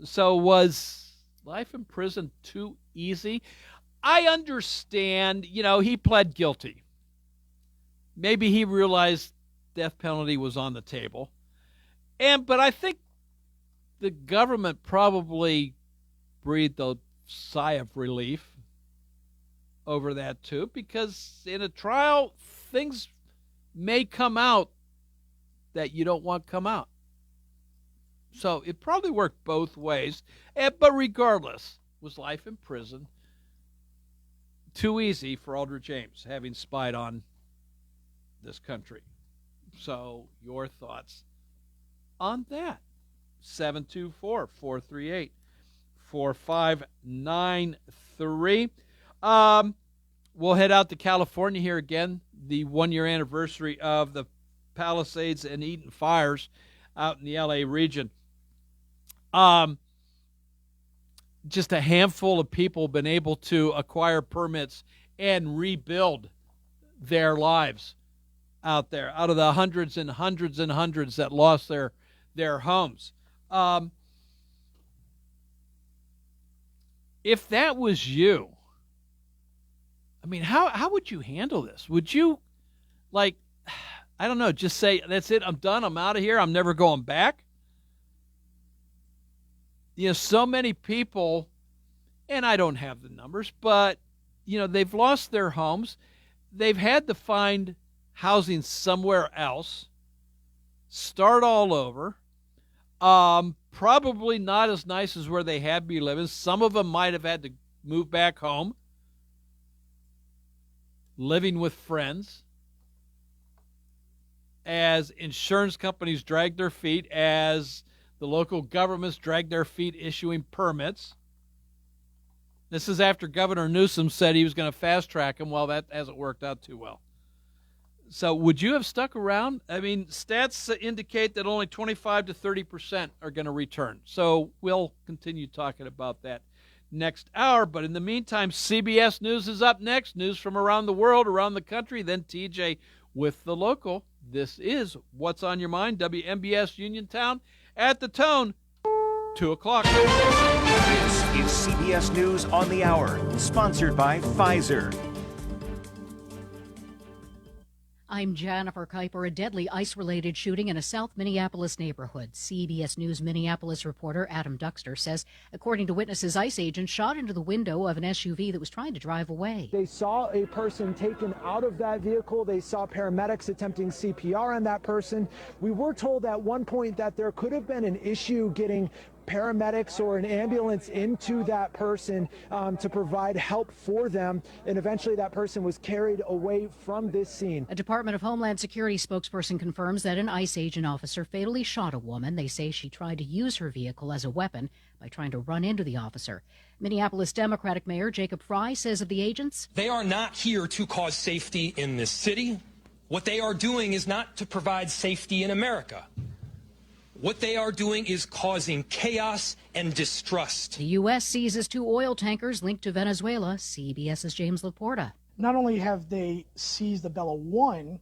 So was life in prison too easy? I understand, he pled guilty. Maybe he realized death penalty was on the table. But I think the government probably breathed a sigh of relief over that too, because in a trial, things may come out that you don't want come out. So it probably worked both ways. But regardless, was life in prison too easy for Aldrich Ames, having spied on this country? So your thoughts on that? 724-438-4593. We'll head out to California here again, the 1-year anniversary of the Palisades and Eaton fires out in the LA region. Just a handful of people have been able to acquire permits and rebuild their lives out there, out of the hundreds and hundreds and hundreds that lost their homes. If that was you, I mean, how would you handle this? Would you, I don't know, just say, that's it, I'm done, I'm out of here, I'm never going back? So many people, and I don't have the numbers, but, they've lost their homes. They've had to find housing somewhere else, start all over. Probably not as nice as where they had been living. Some of them might have had to move back home. living with friends, as insurance companies drag their feet, as the local governments drag their feet issuing permits. This is after Governor Newsom said he was going to fast-track them. Well, that hasn't worked out too well. So would you have stuck around? I mean, stats indicate that only 25 to 30% are going to return. So we'll continue talking about that next hour. But in the meantime, CBS News is up next. News from around the world, around the country. Then TJ with the local. This is What's on Your Mind, WMBS Uniontown at the Tone, 2 o'clock.
This is CBS News on the Hour, sponsored by Pfizer.
I'm Jennifer Kuiper. A deadly ice-related shooting in a South Minneapolis neighborhood. CBS News Minneapolis reporter Adam Duxter says, according to witnesses, ICE agents shot into the window of an SUV that was trying to drive away.
They saw a person taken out of that vehicle. They saw paramedics attempting CPR on that person. We were told at one point that there could have been an issue getting paramedics or an ambulance into that person to provide help for them, and eventually that person was carried away from this scene.
A Department of Homeland Security spokesperson confirms that an ICE agent officer fatally shot a woman. They say she tried to use her vehicle as a weapon by trying to run into the officer. Minneapolis Democratic Mayor Jacob Fry says of the agents,
"They are not here to cause safety in this city. What they are doing is not to provide safety in America. What they are doing is causing chaos and distrust."
The U.S. seizes 2 oil tankers linked to Venezuela. CBS's James Laporta.
Not only have they seized the Bella 1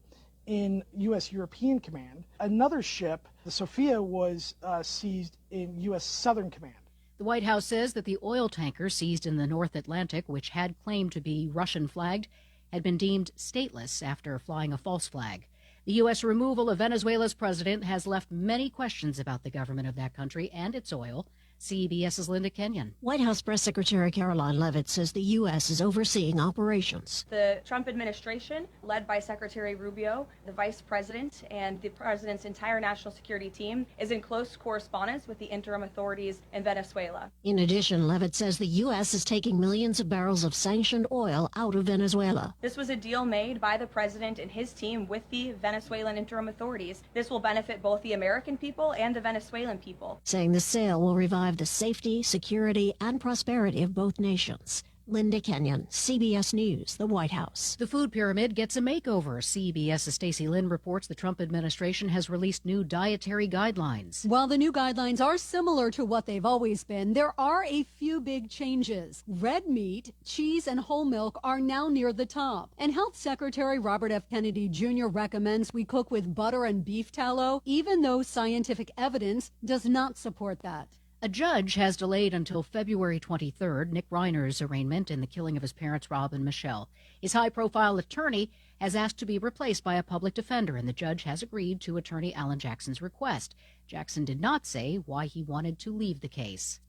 in U.S. European Command, another ship, the Sophia, was seized in U.S. Southern Command.
The White House says that the oil tanker seized in the North Atlantic, which had claimed to be Russian-flagged, had been deemed stateless after flying a false flag. The U.S. removal of Venezuela's president has left many questions about the government of that country and its oil. CBS's Linda Kenyon.
White House Press Secretary Caroline Leavitt says the U.S. is overseeing operations.
The Trump administration, led by Secretary Rubio, the vice president, and the president's entire national security team, is in close correspondence with the interim authorities in Venezuela.
In addition, Leavitt says the U.S. is taking millions of barrels of sanctioned oil out of Venezuela.
This was a deal made by the president and his team with the Venezuelan interim authorities. This will benefit both the American people and the Venezuelan people.
Saying the sale will revive the safety, security, and prosperity of both nations. Linda Kenyon, CBS News, the White House.
The food pyramid gets a makeover. CBS's Stacey Lynn reports the Trump administration has released new dietary guidelines.
While the new guidelines are similar to what they've always been, there are a few big changes. Red meat, cheese, and whole milk are now near the top. And Health Secretary Robert F. Kennedy Jr. recommends we cook with butter and beef tallow, even though scientific evidence does not support that.
A judge has delayed until February 23rd Nick Reiner's arraignment in the killing of his parents, Rob and Michelle. His high-profile attorney has asked to be replaced by a public defender, and the judge has agreed to attorney Alan Jackson's request. Jackson did not say why he wanted to leave the case.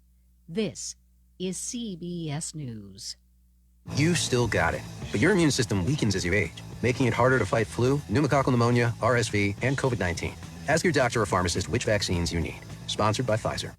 This is CBS News.
You still got it, but your immune system weakens as you age, making it harder to fight flu, pneumococcal pneumonia, RSV, and COVID-19. Ask your doctor or pharmacist which vaccines you need. Sponsored by Pfizer.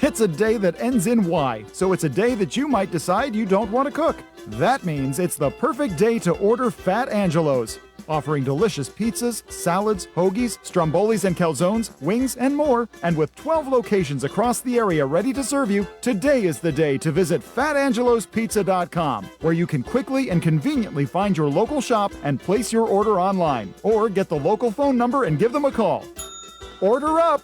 It's a day that ends in Y, so it's a day that you might decide you don't want to cook. That means it's the perfect day to order Fat Angelo's. Offering delicious pizzas, salads, hoagies, strombolis and calzones, wings, and more. And with 12 locations across the area ready to serve you, today is the day to visit FatAngelosPizza.com, where you can quickly and conveniently find your local shop and place your order online. Or get the local phone number and give them a call. Order up!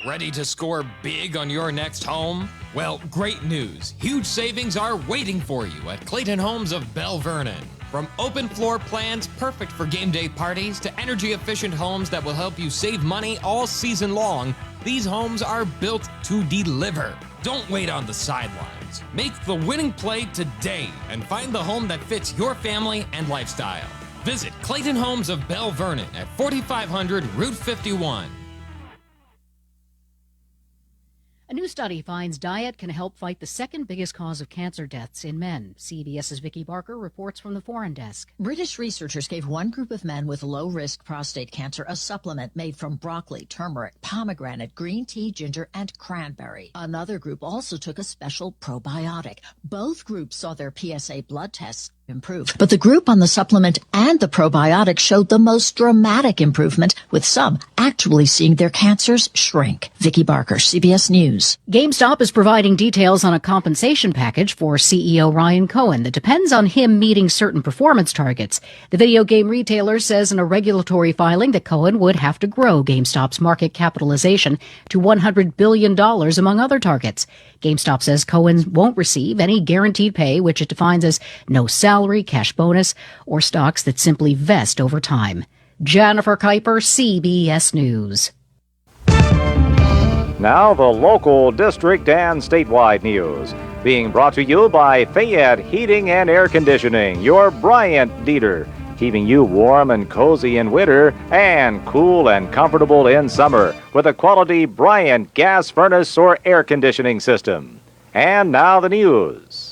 Ready to score big on your next home? Well, great news. Huge savings are waiting for you at Clayton Homes of Belle Vernon. From open floor plans perfect for game day parties to energy-efficient homes that will help you save money all season long, these homes are built to deliver. Don't wait on the sidelines. Make the winning play today and find the home that fits your family and lifestyle. Visit Clayton Homes of Belle Vernon at 4500 Route 51.
A new study finds diet can help fight the second biggest cause of cancer deaths in men. CBS's Vicki Barker reports from the Foreign Desk.
British researchers gave one group of men with low-risk prostate cancer a supplement made from broccoli, turmeric, pomegranate, green tea, ginger, and cranberry. Another group also took a special probiotic. Both groups saw their PSA blood tests improve. But the group on the supplement and the probiotic showed the most dramatic improvement, with some actually seeing their cancers shrink. Vicki Barker, CBS News.
GameStop is providing details on a compensation package for CEO Ryan Cohen that depends on him meeting certain performance targets. The video game retailer says in a regulatory filing that Cohen would have to grow GameStop's market capitalization to $100 billion, among other targets. GameStop says Cohen won't receive any guaranteed pay, which it defines as no salary, cash bonus, or stocks that simply vest over time. Jennifer Kuiper, CBS News.
Now the local, district, and statewide news. Being brought to you by Fayette Heating and Air Conditioning, your Bryant dealer. Keeping you warm and cozy in winter and cool and comfortable in summer with a quality Bryant gas furnace or air conditioning system. And now the news.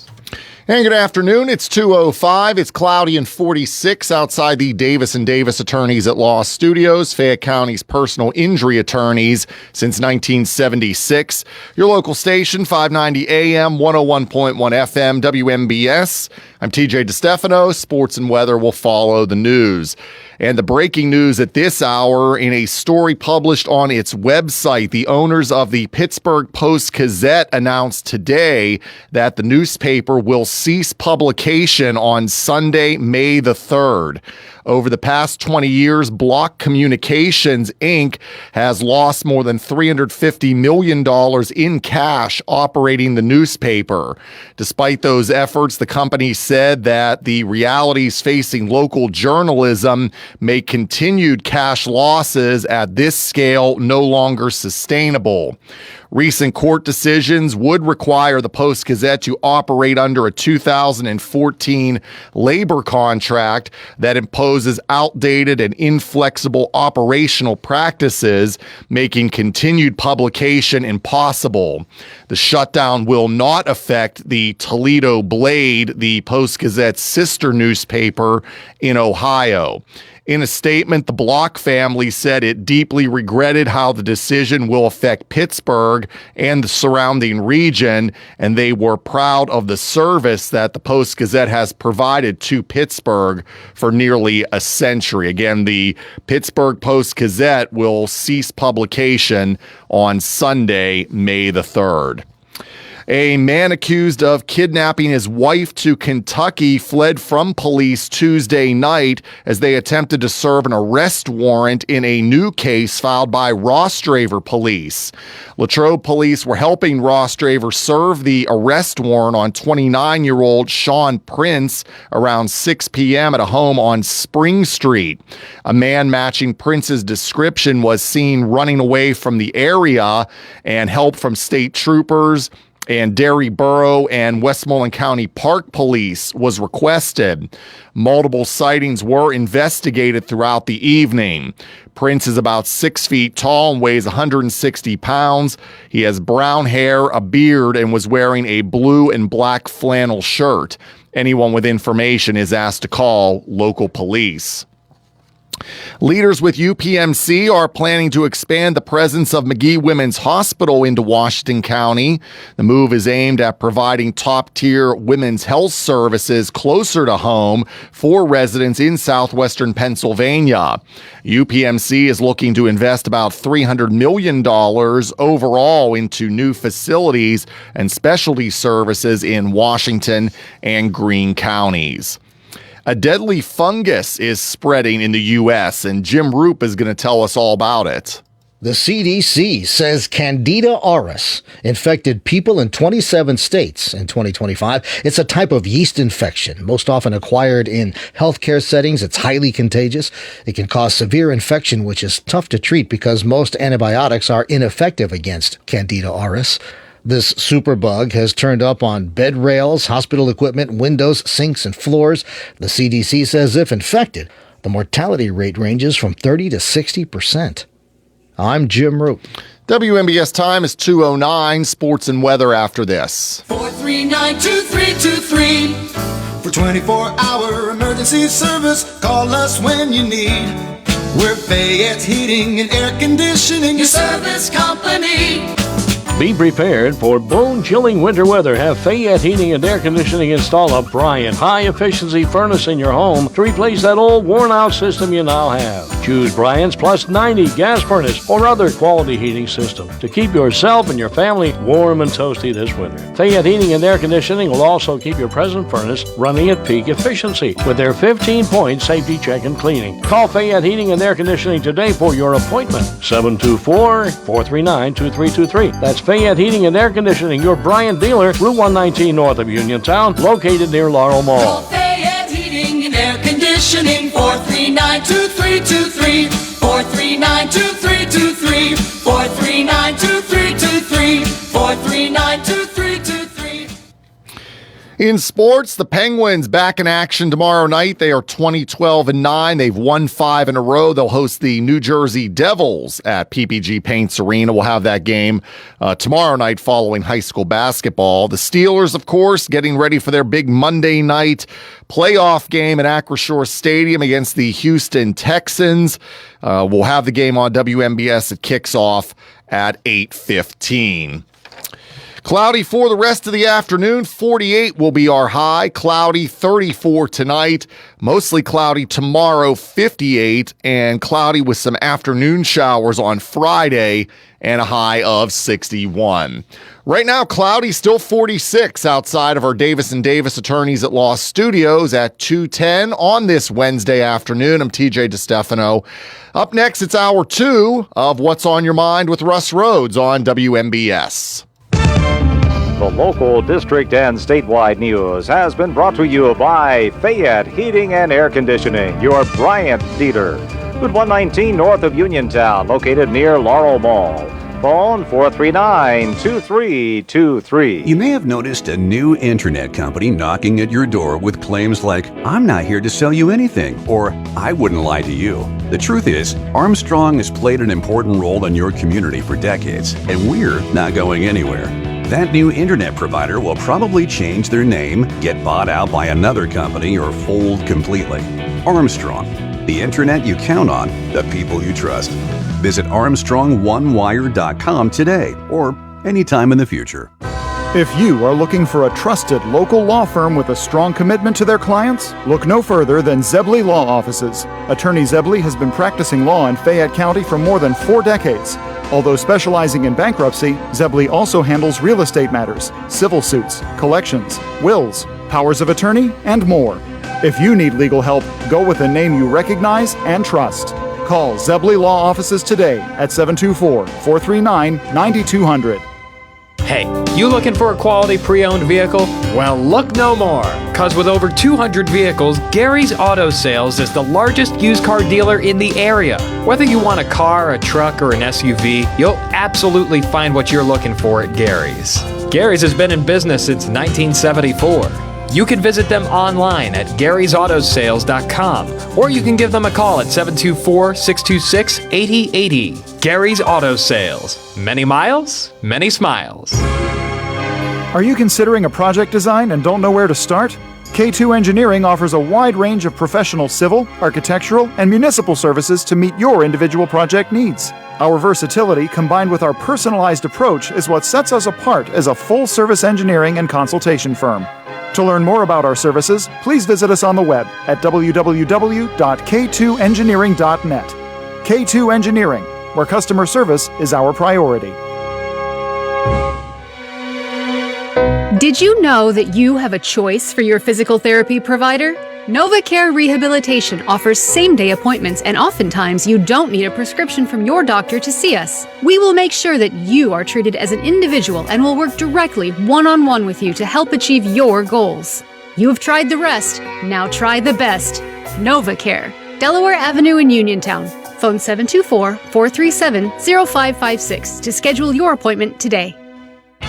And good afternoon. It's 2:05. It's cloudy and 46 outside the Davis & Davis Attorneys at Law Studios, Fayette County's personal injury attorneys since 1976. Your local station, 590 AM, 101.1 FM, WMBS. I'm TJ DeStefano. Sports and weather will follow the news. And the breaking news at this hour, in a story published on its website, the owners of the Pittsburgh Post-Gazette announced today that the newspaper will cease publication on Sunday, May the 3rd. Over the past 20 years, Block Communications, Inc. has lost more than $350 million in cash operating the newspaper. Despite those efforts, the company said that the realities facing local journalism make continued cash losses at this scale no longer sustainable. Recent court decisions would require the Post-Gazette to operate under a 2014 labor contract that imposes outdated and inflexible operational practices, making continued publication impossible. The shutdown will not affect the Toledo Blade, the Post-Gazette's sister newspaper in Ohio. In a statement, the Block family said it deeply regretted how the decision will affect Pittsburgh and the surrounding region, and they were proud of the service that the Post-Gazette has provided to Pittsburgh for nearly a century. Again, the Pittsburgh Post-Gazette will cease publication on Sunday, May the 3rd. A man accused of kidnapping his wife to Kentucky fled from police Tuesday night as they attempted to serve an arrest warrant in a new case filed by Ross Draver police. Latrobe police were helping Ross Draver serve the arrest warrant on 29-year-old Sean Prince around 6 p.m. at a home on Spring Street. A man matching Prince's description was seen running away from the area, and help from state troopers and Derry Borough and Westmoreland County Park Police was requested. Multiple sightings were investigated throughout the evening. Prince is about 6 feet tall and weighs 160 pounds. He has brown hair, a beard, and was wearing a blue and black flannel shirt. Anyone with information is asked to call local police. Leaders with UPMC are planning to expand the presence of Magee Women's Hospital into Washington County. The move is aimed at providing top-tier women's health services closer to home for residents in southwestern Pennsylvania. UPMC is looking to invest about $300 million overall into new facilities and specialty services in Washington and Greene counties. A deadly fungus is spreading in the U.S., and Jim Roop is going to tell us all about it.
The CDC says Candida auris infected people in 27 states in 2025. It's a type of yeast infection, most often acquired in healthcare settings. It's highly contagious. It can cause severe infection, which is tough to treat because most antibiotics are ineffective against Candida auris. This superbug has turned up on bed rails, hospital equipment, windows, sinks, and floors. The CDC says if infected, the mortality rate ranges from 30 to 60%. I'm Jim Roop.
WMBS time is 2:09. Sports and weather after this.
439-2323. For 24-hour emergency service, call us when you need. We're Fayette's Heating and Air Conditioning, your service company.
Be prepared for bone-chilling winter weather. Have Fayette Heating and Air Conditioning install a Bryant high-efficiency furnace in your home to replace that old worn-out system you now have. Choose Bryant's Plus 90 gas furnace or other quality heating system to keep yourself and your family warm and toasty this winter. Fayette Heating and Air Conditioning will also keep your present furnace running at peak efficiency with their 15-point safety check and cleaning. Call Fayette Heating and Air Conditioning today for your appointment. 724-439-2323. That's Fayette Heating and Air Conditioning, your Bryant dealer, Route 119 north of Uniontown, located near Laurel Mall.
Call Fayette Heating and Air Conditioning, 439-2323, 439-2323, 439-2323, 439-2323.
In sports, the Penguins back in action tomorrow night. They are 20-12-9. They've won 5 in a row. They'll host the New Jersey Devils at PPG Paints Arena. We'll have that game tomorrow night following high school basketball. The Steelers, of course, getting ready for their big Monday night playoff game at Acrisure Stadium against the Houston Texans. We'll have the game on WMBS. It kicks off at 8:15. Cloudy for the rest of the afternoon. 48 will be our high. Cloudy, 34 tonight. Mostly cloudy tomorrow, 58. And cloudy with some afternoon showers on Friday and a high of 61. Right now, cloudy, still 46 outside of our Davis & Davis Attorneys at Law Studios at 2:10 on this Wednesday afternoon. I'm TJ DeStefano. Up next, it's hour 2 of What's on Your Mind with Russ Rhodes on WMBS.
The local, district, and statewide news has been brought to you by Fayette Heating and Air Conditioning, your Bryant dealer. Route 119 north of Uniontown, located near Laurel Mall. Phone 439-2323.
You may have noticed a new internet company knocking at your door with claims like, "I'm not here to sell you anything," or "I wouldn't lie to you." The truth is, Armstrong has played an important role in your community for decades, and we're not going anywhere. That new internet provider will probably change their name, get bought out by another company, or fold completely. Armstrong, the internet you count on, the people you trust. Visit ArmstrongOneWire.com today or anytime in the future.
If you are looking for a trusted local law firm with a strong commitment to their clients, look no further than Zebley Law Offices. Attorney Zebley has been practicing law in Fayette County for more than 4 decades. Although specializing in bankruptcy, Zebley also handles real estate matters, civil suits, collections, wills, powers of attorney, and more. If you need legal help, go with a name you recognize and trust. Call Zebley Law Offices today at 724-439-9200.
Hey, you looking for a quality pre-owned vehicle? Well, look no more, because with over 200 vehicles, Gary's Auto Sales is the largest used car dealer in the area. Whether you want a car, a truck, or an SUV, you'll absolutely find what you're looking for at Gary's. Gary's has been in business since 1974. You can visit them online at Gary'sAutoSales.com, or you can give them a call at 724-626-8080. Gary's Auto Sales. Many miles, many smiles.
Are you considering a project design and don't know where to start? K2 Engineering offers a wide range of professional civil, architectural, and municipal services to meet your individual project needs. Our versatility combined with our personalized approach is what sets us apart as a full-service engineering and consultation firm. To learn more about our services, please visit us on the web at www.k2engineering.net. K2 Engineering, where customer service is our priority.
Did you know that you have a choice for your physical therapy provider? NovaCare Rehabilitation offers same-day appointments, and oftentimes you don't need a prescription from your doctor to see us. We will make sure that you are treated as an individual and will work directly one-on-one with you to help achieve your goals. You have tried the rest, now try the best. NovaCare, Delaware Avenue in Uniontown. Phone 724-437-0556 to schedule your appointment today.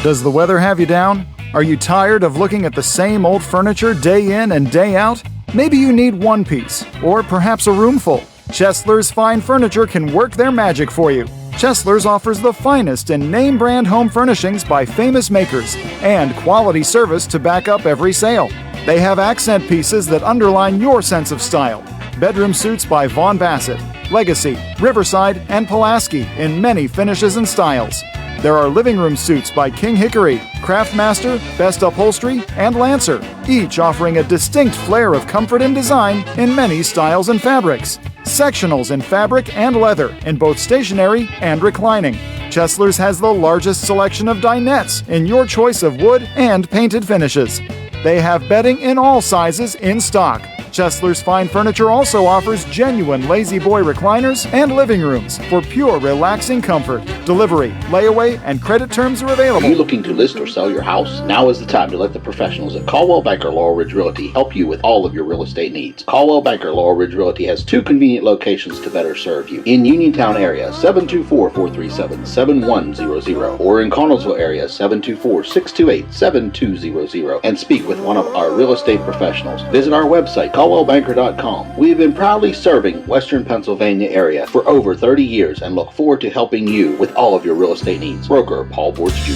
Does the weather have you down? Are you tired of looking at the same old furniture day in and day out? Maybe you need one piece, or perhaps a room full. Chesler's Fine Furniture can work their magic for you. Chesler's offers the finest in name brand home furnishings by famous makers and quality service to back up every sale. They have accent pieces that underline your sense of style. Bedroom suits by Vaughn Bassett, Legacy, Riverside, and Pulaski in many finishes and styles. There are living room suits by King Hickory, Craftmaster, Best Upholstery, and Lancer, each offering a distinct flair of comfort and design in many styles and fabrics. Sectionals in fabric and leather in both stationary and reclining. Chesler's has the largest selection of dinettes in your choice of wood and painted finishes. They have bedding in all sizes in stock. Chesler's Fine Furniture also offers genuine Lazy Boy recliners and living rooms for pure relaxing comfort. Delivery, layaway, and credit terms are available.
Are you looking to list or sell your house? Now is the time to let the professionals at Caldwell Banker Laurel Ridge Realty help you with all of your real estate needs. Caldwell Banker Laurel Ridge Realty has 2 convenient locations to better serve you. In Uniontown area, 724-437-7100, or in Connellsville area, 724-628-7200, and speak with one of our real estate professionals. Visit our website, CaldwellBanker.com. We have been proudly serving Western Pennsylvania area for over 30 years and look forward to helping you with all of your real estate needs. Broker Paul Borge Jr.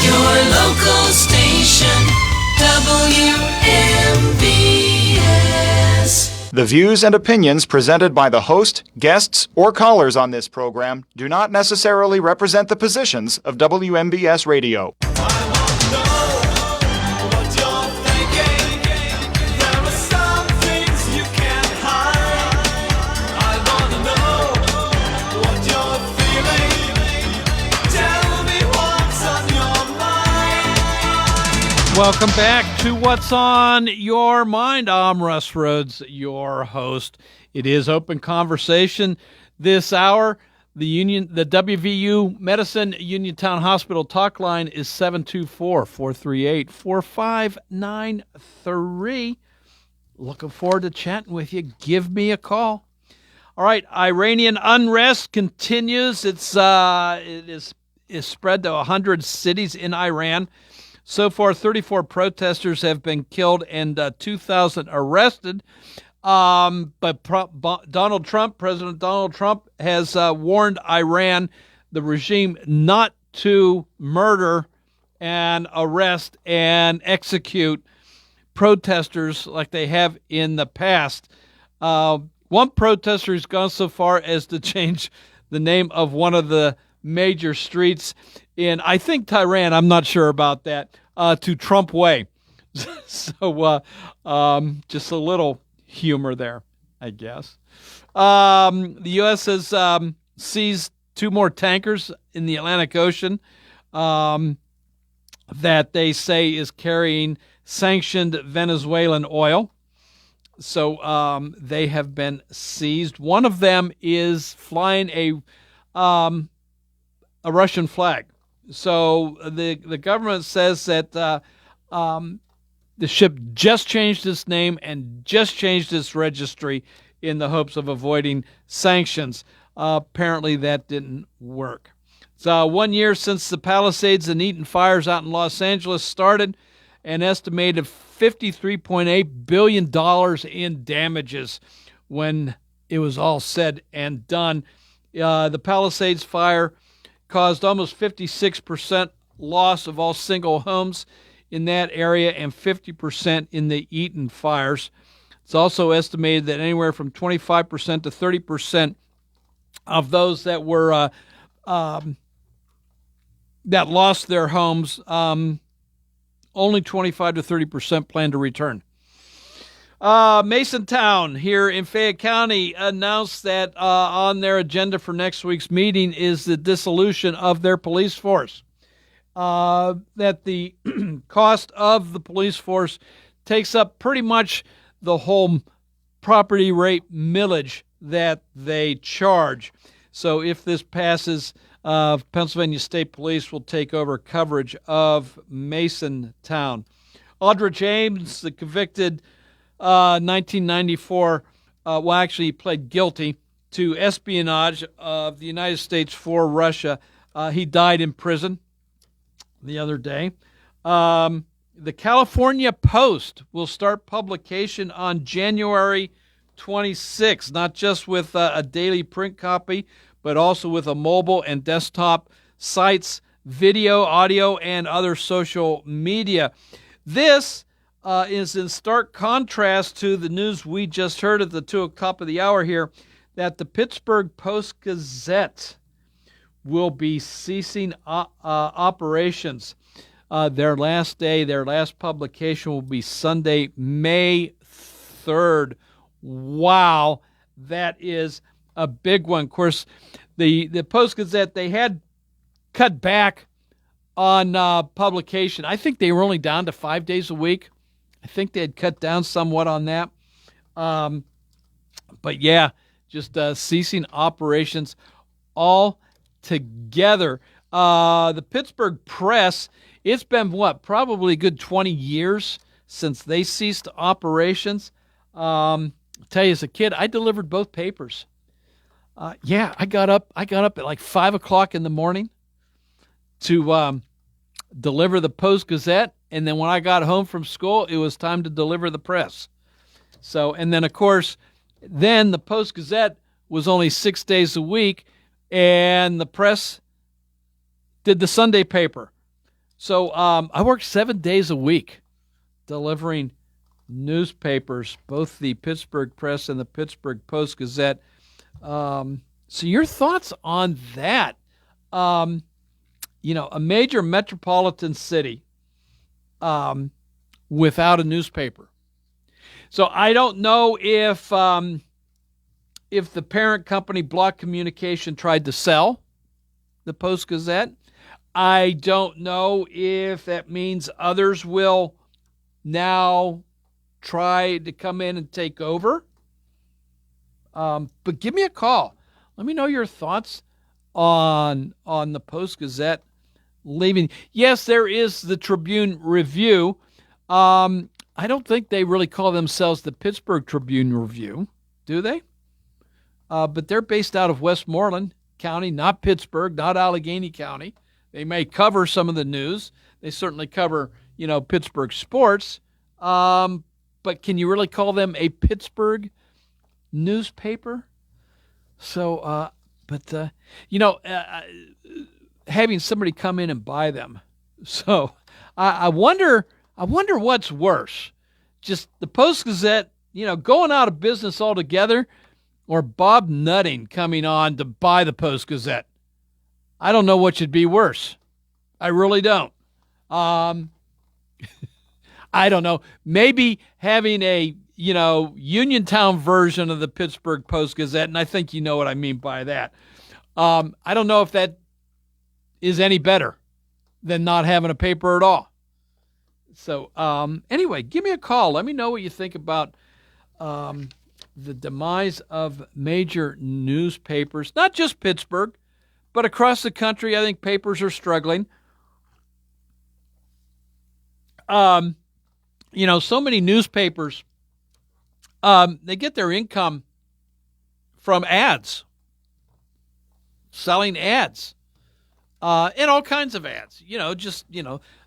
Your local station, WMVS.
The views and opinions presented by the host, guests, or callers on this program do not necessarily represent the positions of WMBS Radio.
Welcome back to What's on Your Mind. I'm Russ Rhodes, your host. It is open conversation this hour. The WVU Medicine Uniontown Hospital talk line is 724-438-4593. Looking forward to chatting with you. Give me a call. All right, Iranian unrest continues. It is spread to 100 cities in Iran. So far, 34 protesters have been killed and 2,000 arrested. But President Donald Trump, has warned Iran, the regime, not to murder and arrest and execute protesters like they have in the past. One protester has gone so far as to change the name of one of the major streets in, I think, Tehran, I'm not sure about that, to Trump Way. So just a little humor there, I guess. The U.S. has seized 2 more tankers in the Atlantic Ocean that they say is carrying sanctioned Venezuelan oil. So they have been seized. One of them is flying a Russian flag. So the government says that the ship just changed its name and just changed its registry in the hopes of avoiding sanctions. Apparently that didn't work. It's 1 year since the Palisades and Eaton fires out in Los Angeles started, an estimated $53.8 billion in damages when it was all said and done. The Palisades fire caused almost 56% loss of all single homes in that area and 50% in the Eaton fires. It's also estimated that anywhere from 25% to 30% of those that were that lost their homes, only 25 to 30% plan to return. Masontown here in Fayette County announced that on their agenda for next week's meeting is the dissolution of their police force. That the cost of the police force takes up pretty much the whole property rate millage that they charge. So if this passes, Pennsylvania State Police will take over coverage of Masontown. Audra James, the convicted 1994, he pled guilty to espionage of the United States for Russia. He died in prison the other day. The California Post will start publication on January 26th, not just with a daily print copy, but also with a mobile and desktop sites, video, audio, and other social media. This is in stark contrast to the news we just heard at the 2 o'clock of the hour here, that the Pittsburgh Post-Gazette will be ceasing operations. Their last day, their last publication will be Sunday, May 3rd. Wow, that is a big one. Of course, the Post-Gazette, they had cut back on publication. I think they were only down to 5 days a week. I think they had cut down somewhat on that. But yeah, just ceasing operations all together. The Pittsburgh Press, it's been probably a good 20 years since they ceased operations. I'll tell you, as a kid, I delivered both papers. I got up at like 5 o'clock in the morning to deliver the Post-Gazette, and then when I got home from school, it was time to deliver the Press. So, and then of course, then the Post-Gazette was only 6 days a week, and the Press did the Sunday paper. So I worked 7 days a week delivering newspapers, both the Pittsburgh Press and the Pittsburgh Post-Gazette. So your thoughts on that? A major metropolitan city without a newspaper. So I don't know if the parent company Block Communication tried to sell the Post-Gazette. I don't know if that means others will now try to come in and take over. But give me a call. Let me know your thoughts on the Post-Gazette leaving. Yes, there is the Tribune Review. I don't think they really call themselves the Pittsburgh Tribune Review, do they? But they're based out of Westmoreland County, not Pittsburgh, not Allegheny County. They may cover some of the news. They certainly cover, Pittsburgh sports. But can you really call them a Pittsburgh newspaper? So, having somebody come in and buy them. So I wonder what's worse. Just the Post-Gazette, going out of business altogether, or Bob Nutting coming on to buy the Post-Gazette. I don't know what should be worse. I really don't. I don't know. Maybe having a, Uniontown version of the Pittsburgh Post-Gazette, and I think you know what I mean by that. I don't know if that is any better than not having a paper at all. So anyway, give me a call. Let me know what you think about the demise of major newspapers, not just Pittsburgh, but across the country. I think papers are struggling. So many newspapers, they get their income from ads, selling ads, and all kinds of ads.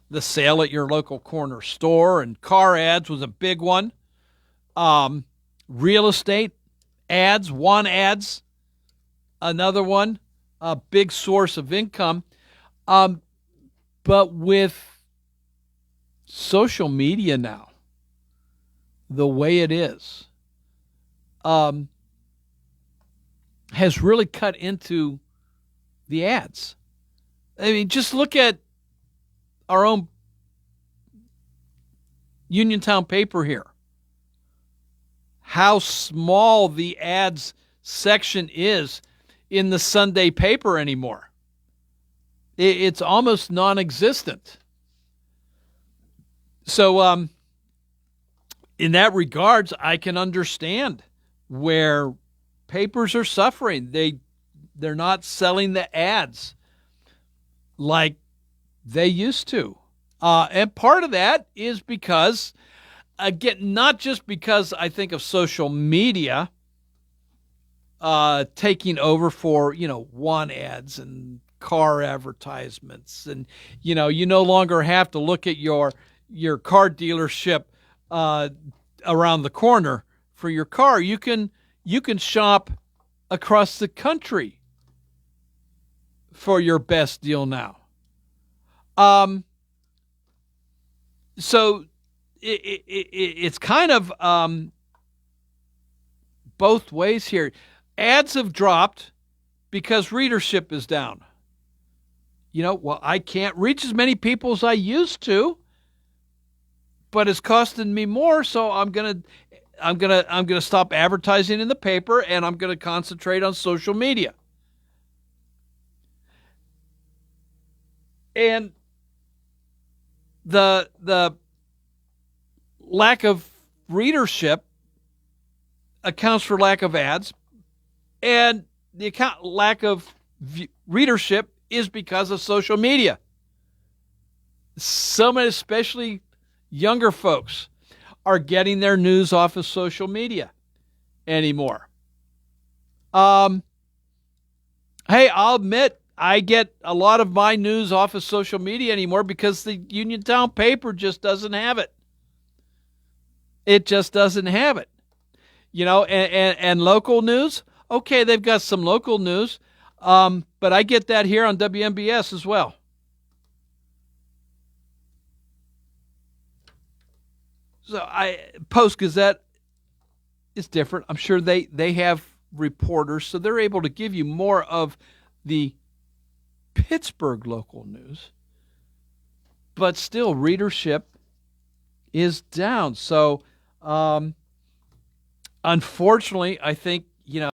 The sale at your local corner store, and car ads was a big one. Real estate ads, ads, another one, a big source of income. But with social media now, the way it is, has really cut into the ads. I mean, just look at our own Uniontown paper here. How small the ads section is in the Sunday paper anymore. It's almost non-existent. So, in that regards, I can understand where papers are suffering. They're not selling the ads like they used to. And part of that is because, again, not just because I think of social media taking over for, want ads and car advertisements. And, you no longer have to look at your car dealership around the corner for your car. You can shop across the country for your best deal now. So it's kind of both ways here. Ads have dropped because readership is down. Well, I can't reach as many people as I used to, but it's costing me more, so I'm gonna stop advertising in the paper, and I'm gonna concentrate on social media. And the lack of readership accounts for lack of ads, and the lack of readership is because of social media. Some, especially younger folks, are getting their news off of social media anymore. Hey, I'll admit I get a lot of my news off of social media anymore because the Uniontown paper just doesn't have it. It just doesn't have it. And local news, okay, they've got some local news, but I get that here on WMBS as well. So Post-Gazette is different. I'm sure they have reporters, so they're able to give you more of the Pittsburgh local news. But still, readership is down. So, unfortunately, I think,